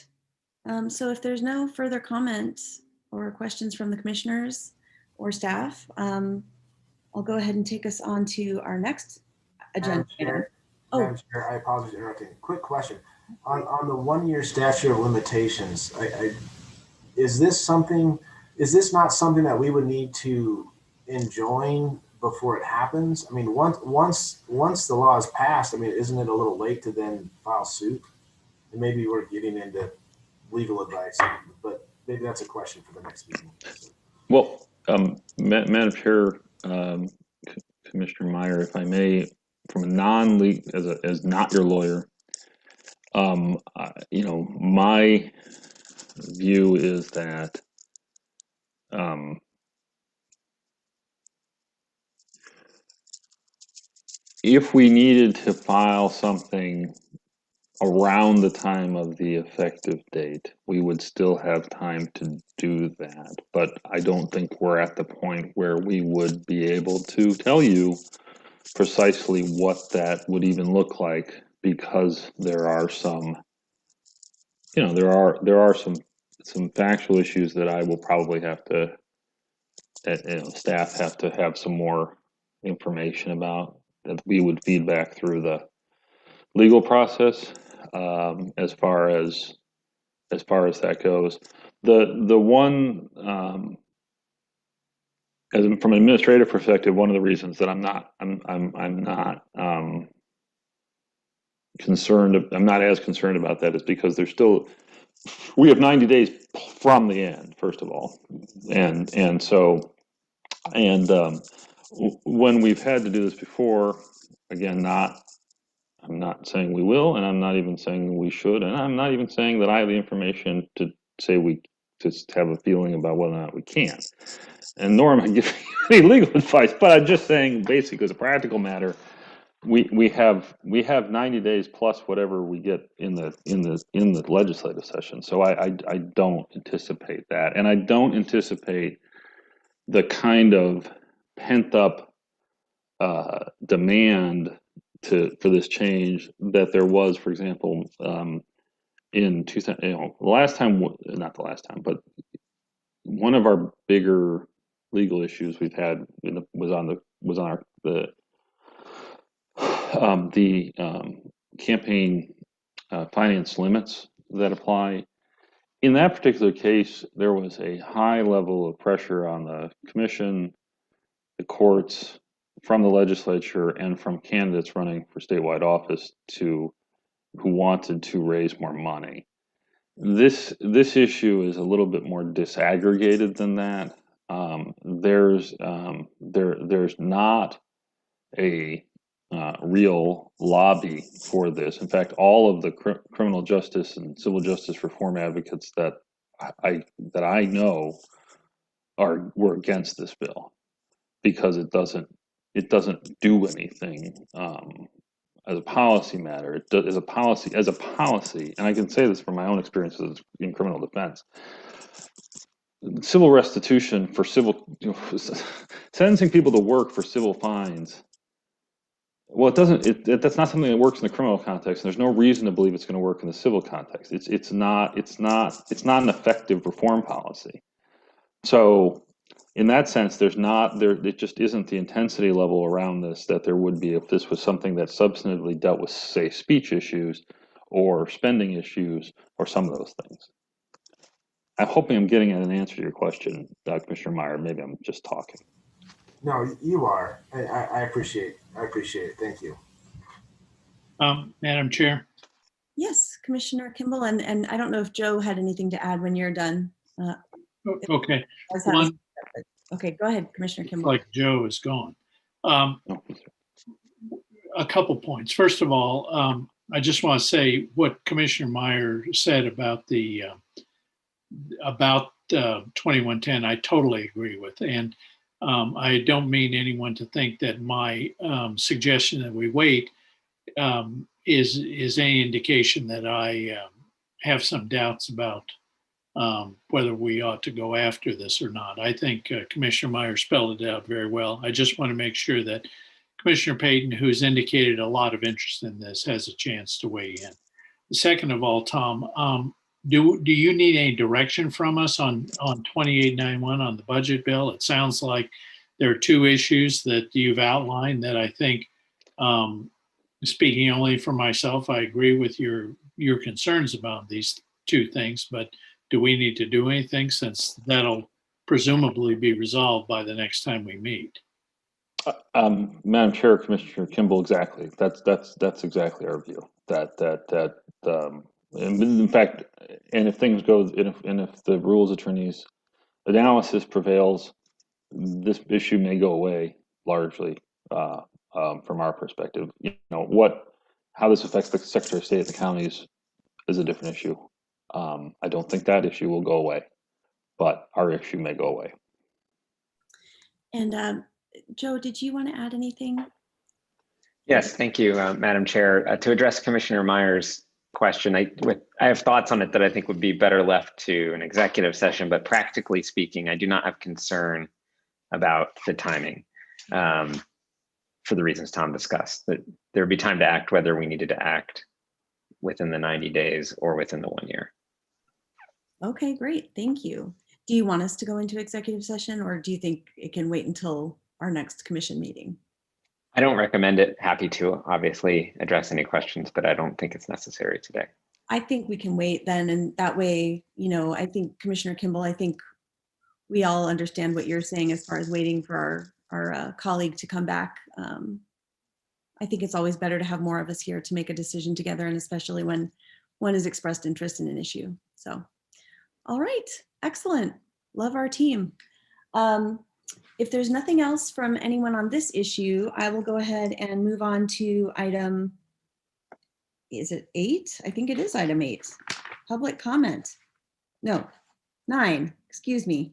So if there's no further comments or questions from the commissioners or staff, I'll go ahead and take us on to our next agenda. Madam Chair, I apologize for interrupting. Quick question. On the 1-year statute of limitations, is this not something that we would need to enjoin before it happens? I mean, once the law is passed, isn't it a little late to then file suit? And maybe we're getting into legal advice, but maybe that's a question for the next meeting. Well, Madam Chair, Commissioner Meyer, if I may, from a non-legal, as not your lawyer, my view is that if we needed to file something around the time of the effective date, we would still have time to do that. But I don't think we're at the point where we would be able to tell you precisely what that would even look like, because there are some, there are some factual issues that I will probably have to, staff have to have some more information about, that we would feed back through the legal process, as far as that goes. The one, as from an administrative perspective, one of the reasons that I'm not concerned, I'm not as concerned about that, is because there's still, we have 90 days from the end, first of all, and so when we've had to do this before, again, I'm not saying we will, and I'm not even saying we should, and I'm not even saying that I have the information to say we just have a feeling about whether or not we can. And nor am I giving any legal advice, but I'm just saying, basically, as a practical matter, we have 90 days plus whatever we get in the legislative session. So I don't anticipate that, and I don't anticipate the kind of pent up demand for this change that there was, for example, in 2000. The last time, not the last time, but one of our bigger legal issues we've had was on the campaign finance limits that apply. In that particular case, there was a high level of pressure on the commission, the courts, from the legislature, and from candidates running for statewide office who wanted to raise more money. This issue is a little bit more disaggregated than that. There's not a real lobby for this. In fact, all of the criminal justice and civil justice reform advocates that I know were against this bill, because it doesn't do anything as a policy matter. It does, as a policy, and I can say this from my own experiences in criminal defense. Civil restitution for sentencing people to work for civil fines. Well, it doesn't. That's not something that works in the criminal context. And there's no reason to believe it's going to work in the civil context. It's not an effective reform policy. So, in that sense, it just isn't the intensity level around this that there would be if this was something that substantively dealt with, say, speech issues or spending issues or some of those things. I'm hoping I'm getting at an answer to your question, Commissioner Meyer. Maybe I'm just talking. No, you are. I appreciate it. Thank you. Madam Chair. Yes, Commissioner Kimball, and I don't know if Joe had anything to add when you're done. Okay. Okay, go ahead, Commissioner Kimball. Like Joe is gone. A couple points. First of all, I just want to say what Commissioner Meyer said about 2110. I totally agree with, and I don't mean anyone to think that my suggestion that we wait is any indication that I have some doubts about whether we ought to go after this or not. I think Commissioner Meyer spelled it out very well. I just want to make sure that Commissioner Payton, who's indicated a lot of interest in this, has a chance to weigh in. Second of all, Tom, do you need any direction from us on 2891 on the budget bill? It sounds like there are two issues that you've outlined that I think, speaking only for myself, I agree with your concerns about these two things, but do we need to do anything, since that'll presumably be resolved by the next time we meet? Madam Chair, Commissioner Kimball, exactly. That's exactly our view. In fact, and if things go, and if the rules attorney's analysis prevails, this issue may go away largely from our perspective. You know, how this affects the Secretary of State and the counties is a different issue. I don't think that issue will go away, but our issue may go away. And Joe, did you want to add anything? Yes, thank you, Madam Chair. To address Commissioner Meyer's question, I have thoughts on it that I think would be better left to an executive session, but practically speaking, I do not have concern about the timing for the reasons Tom discussed. That there would be time to act whether we needed to act within the 90 days or within the 1 year. Okay, great. Thank you. Do you want us to go into executive session, or do you think it can wait until our next commission meeting? I don't recommend it. Happy to obviously address any questions, but I don't think it's necessary today. I think we can wait then, and that way, you know, I think Commissioner Kimball, I think we all understand what you're saying as far as waiting for our colleague to come back. I think it's always better to have more of us here to make a decision together, and especially when one has expressed interest in an issue. So, all right, excellent. Love our team. If there's nothing else from anyone on this issue, I will go ahead and move on to item, is it 8? I think it is item 8, public comment. No, 9, excuse me.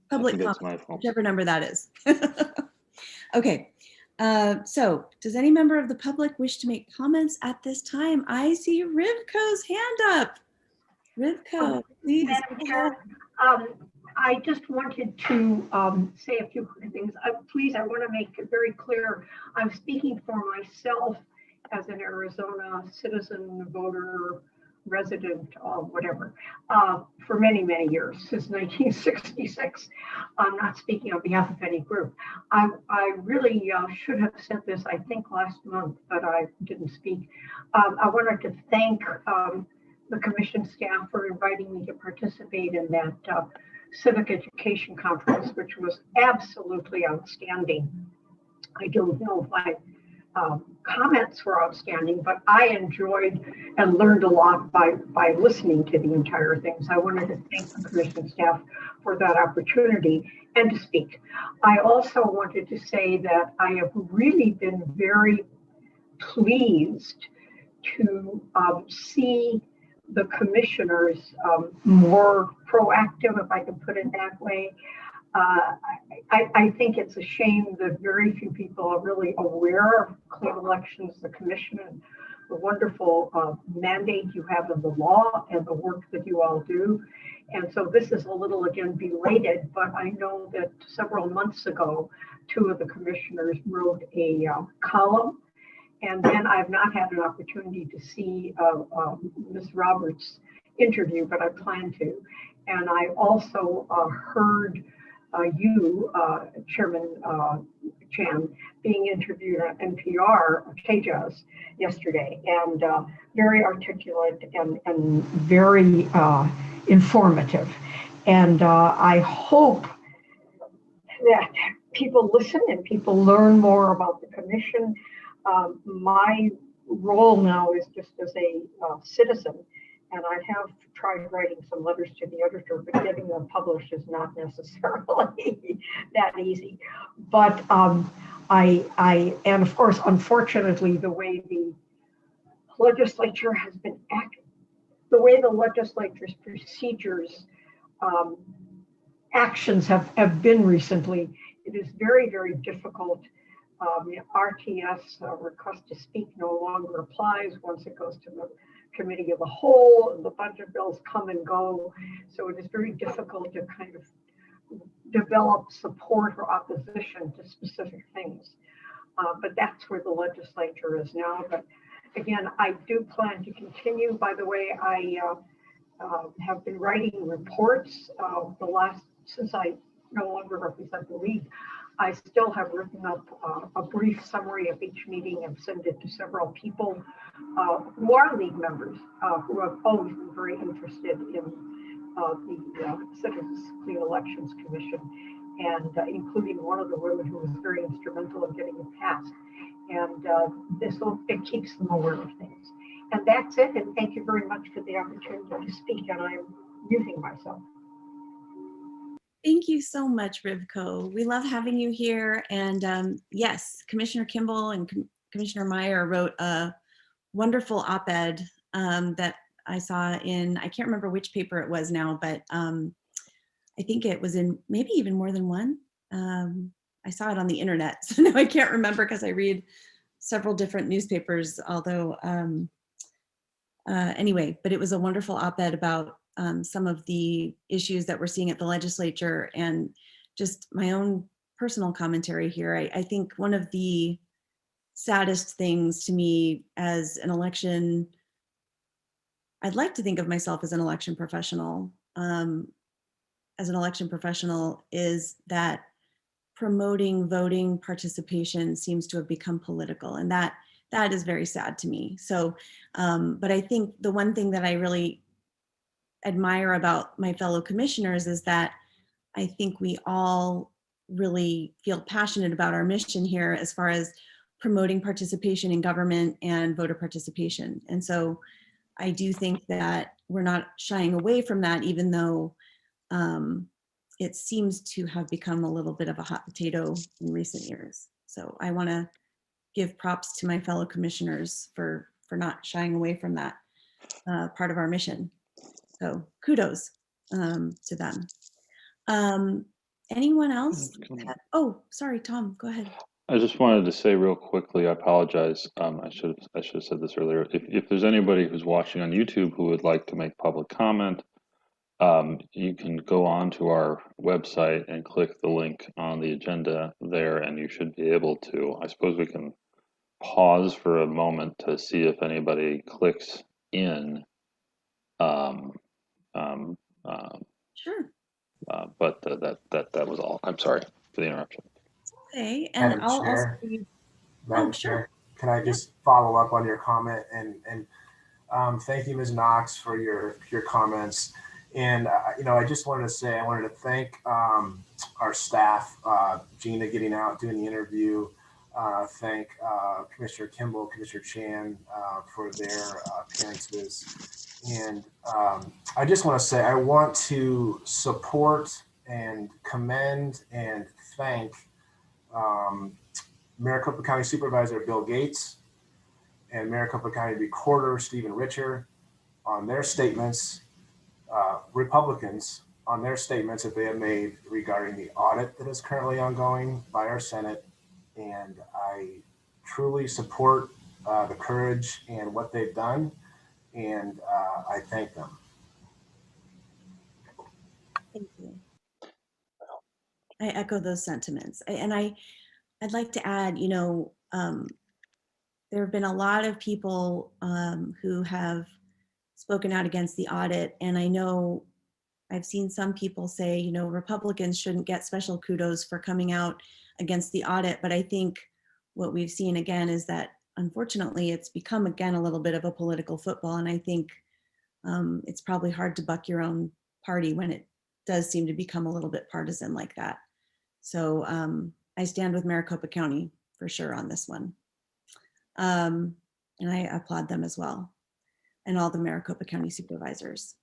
Public comment, whichever number that is. Okay, so does any member of the public wish to make comments at this time? I see Rivko's hand up. Rivko, please. Madam Chair, I just wanted to say a few quick things. Please, I want to make it very clear, I'm speaking for myself as an Arizona citizen, voter, resident, whatever, for many, many years, since 1966. I'm not speaking on behalf of any group. I really should have said this, I think, last month, but I didn't speak. I wanted to thank the commission staff for inviting me to participate in that civic education conference, which was absolutely outstanding. I don't know if my comments were outstanding, but I enjoyed and learned a lot by listening to the entire thing. So I wanted to thank the commission staff for that opportunity and to speak. I also wanted to say that I have really been very pleased to see the commissioners more proactive, if I can put it that way. I think it's a shame that very few people are really aware of clean elections, the commission, and the wonderful mandate you have in the law and the work that you all do. And so this is a little, again, belated, but I know that several months ago, 2 of the commissioners wrote a column. And then I've not had an opportunity to see Ms. Roberts' interview, but I plan to. And I also heard you, Chairman Chan, being interviewed at NPR, KJAS, yesterday, and very articulate and very informative. And I hope that people listen and people learn more about the commission. My role now is just as a citizen, and I have tried writing some letters to the editor, but getting them published is not necessarily that easy. But and of course, unfortunately, the way the legislature has been acting, the way the legislature's procedures, actions have been recently, it is very, very difficult. RTS request to speak no longer applies once it goes to the committee of the whole, and the budget bills come and go. So it is very difficult to kind of develop support or opposition to specific things. But that's where the legislature is now. But again, I do plan to continue. By the way, I have been writing reports since I no longer represent the league. I still have written up a brief summary of each meeting and sent it to several people who are league members who have always been very interested in the Citizens Clean Elections Commission, and including one of the women who was very instrumental in getting it passed. And it keeps them aware of things. And that's it. And thank you very much for the opportunity to speak. And I'm muting myself. Thank you so much, Rivko. We love having you here. And yes, Commissioner Kimball and Commissioner Meyer wrote a wonderful op-ed that I saw in, I can't remember which paper it was now, but I think it was in maybe even more than one. I saw it on the internet, so now I can't remember because I read several different newspapers, although anyway, but it was a wonderful op-ed about some of the issues that we're seeing at the legislature, and just my own personal commentary here. I think one of the saddest things to me as an election, I'd like to think of myself as an election professional, is that promoting voting participation seems to have become political, and that is very sad to me. So, but I think the one thing that I really admire about my fellow commissioners is that I think we all really feel passionate about our mission here as far as promoting participation in government and voter participation. And so I do think that we're not shying away from that, even though it seems to have become a little bit of a hot potato in recent years. So I want to give props to my fellow commissioners for not shying away from that part of our mission. So kudos to them. Anyone else? Oh, sorry, Tom, go ahead. I just wanted to say real quickly, I apologize. I should have said this earlier. If there's anybody who's watching on YouTube who would like to make public comment, you can go on to our website and click the link on the agenda there, and you should be able to. I suppose we can pause for a moment to see if anybody clicks in. Sure. But that was all. I'm sorry for the interruption. Okay, and Madam I'll Chair, also. Madam Chair, can I just follow up on your comment and thank you, Ms. Knox, for your comments. And I just wanted to say I wanted to thank our staff, Gina getting out doing the interview. Thank Commissioner Kimball, Commissioner Chan for their appearances. And I just want to say I want to support and commend and thank Maricopa County Supervisor Bill Gates and Maricopa County Recorder Stephen Richer on their statements, Republicans on their statements that they have made regarding the audit that is currently ongoing by our Senate. And I truly support the courage and what they've done, and I thank them. Thank you. I echo those sentiments. And I'd like to add, there have been a lot of people who have spoken out against the audit. And I know I've seen some people say, Republicans shouldn't get special kudos for coming out against the audit. But I think what we've seen again is that, unfortunately, it's become again a little bit of a political football. And I think it's probably hard to buck your own party when it does seem to become a little bit partisan like that. So I stand with Maricopa County for sure on this one. And I applaud them as well, and all the Maricopa County supervisors.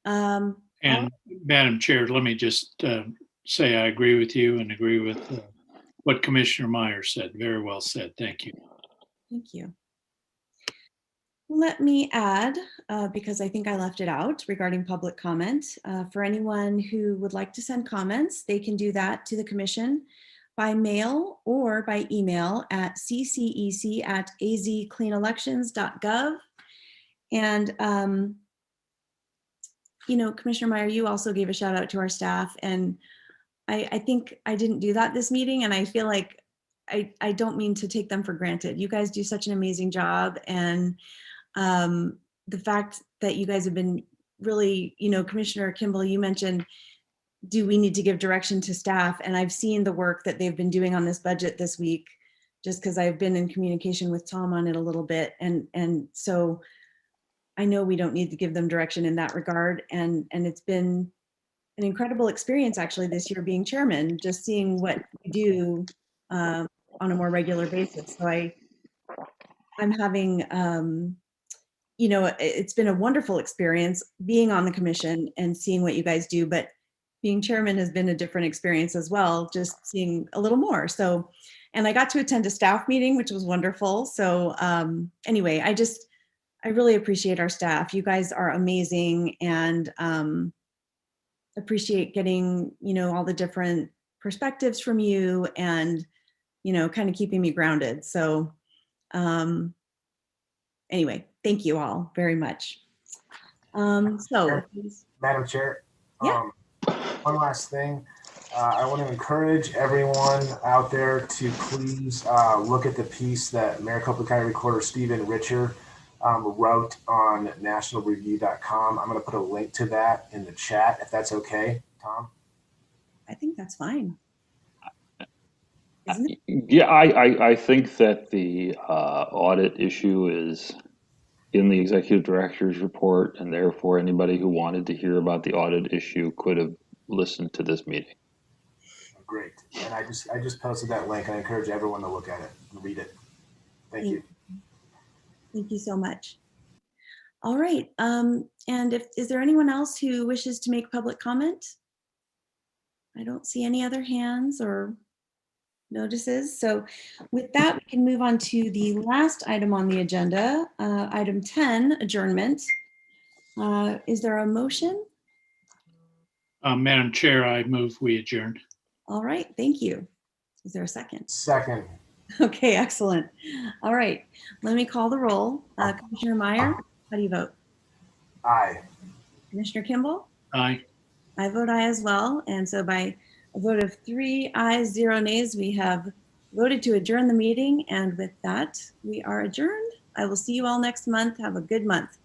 And Madam Chair, let me just say I agree with you and agree with what Commissioner Meyer said. Very well said. Thank you. Thank you. Let me add, because I think I left it out regarding public comment, for anyone who would like to send comments, they can do that to the Commission by mail or by email at ccec@azcleanelections.gov. And, Commissioner Meyer, you also gave a shout out to our staff, and I think I didn't do that this meeting, and I feel like I don't mean to take them for granted. You guys do such an amazing job, and the fact that you guys have been really, Commissioner Kimball, you mentioned, do we need to give direction to staff? And I've seen the work that they've been doing on this budget this week, just because I've been in communication with Tom on it a little bit. And so I know we don't need to give them direction in that regard. And it's been an incredible experience actually this year being chairman, just seeing what we do on a more regular basis. So I'm having, it's been a wonderful experience being on the commission and seeing what you guys do, but being chairman has been a different experience as well, just seeing a little more. So, and I got to attend a staff meeting, which was wonderful. So anyway, I really appreciate our staff. You guys are amazing, and appreciate getting, all the different perspectives from you, and, kind of keeping me grounded. So anyway, thank you all very much. So, Madam Chair, yeah. one last thing. I want to encourage everyone out there to please look at the piece that Maricopa County Recorder Stephen Richer wrote on nationalreview.com. I'm going to put a link to that in the chat, if that's okay, Tom. I think that's fine. Isn't it? Yeah, I think that the audit issue is in the executive director's report, and therefore anybody who wanted to hear about the audit issue could have listened to this meeting. Great. And I just posted that link. I encourage everyone to look at it and read it. Thank you. Thank you so much. All right. And is there anyone else who wishes to make public comment? I don't see any other hands or notices. So with that, we can move on to the last item on the agenda, item 10, adjournment. Is there a motion? Madam Chair, I move we adjourn. All right, thank you. Is there a second? Second. Okay, excellent. All right, let me call the roll. Commissioner Meyer, how do you vote? Aye. Commissioner Kimball? Aye. I vote aye as well. And so by a vote of 3 ayes, 0 nays, we have voted to adjourn the meeting. And with that, we are adjourned. I will see you all next month. Have a good month.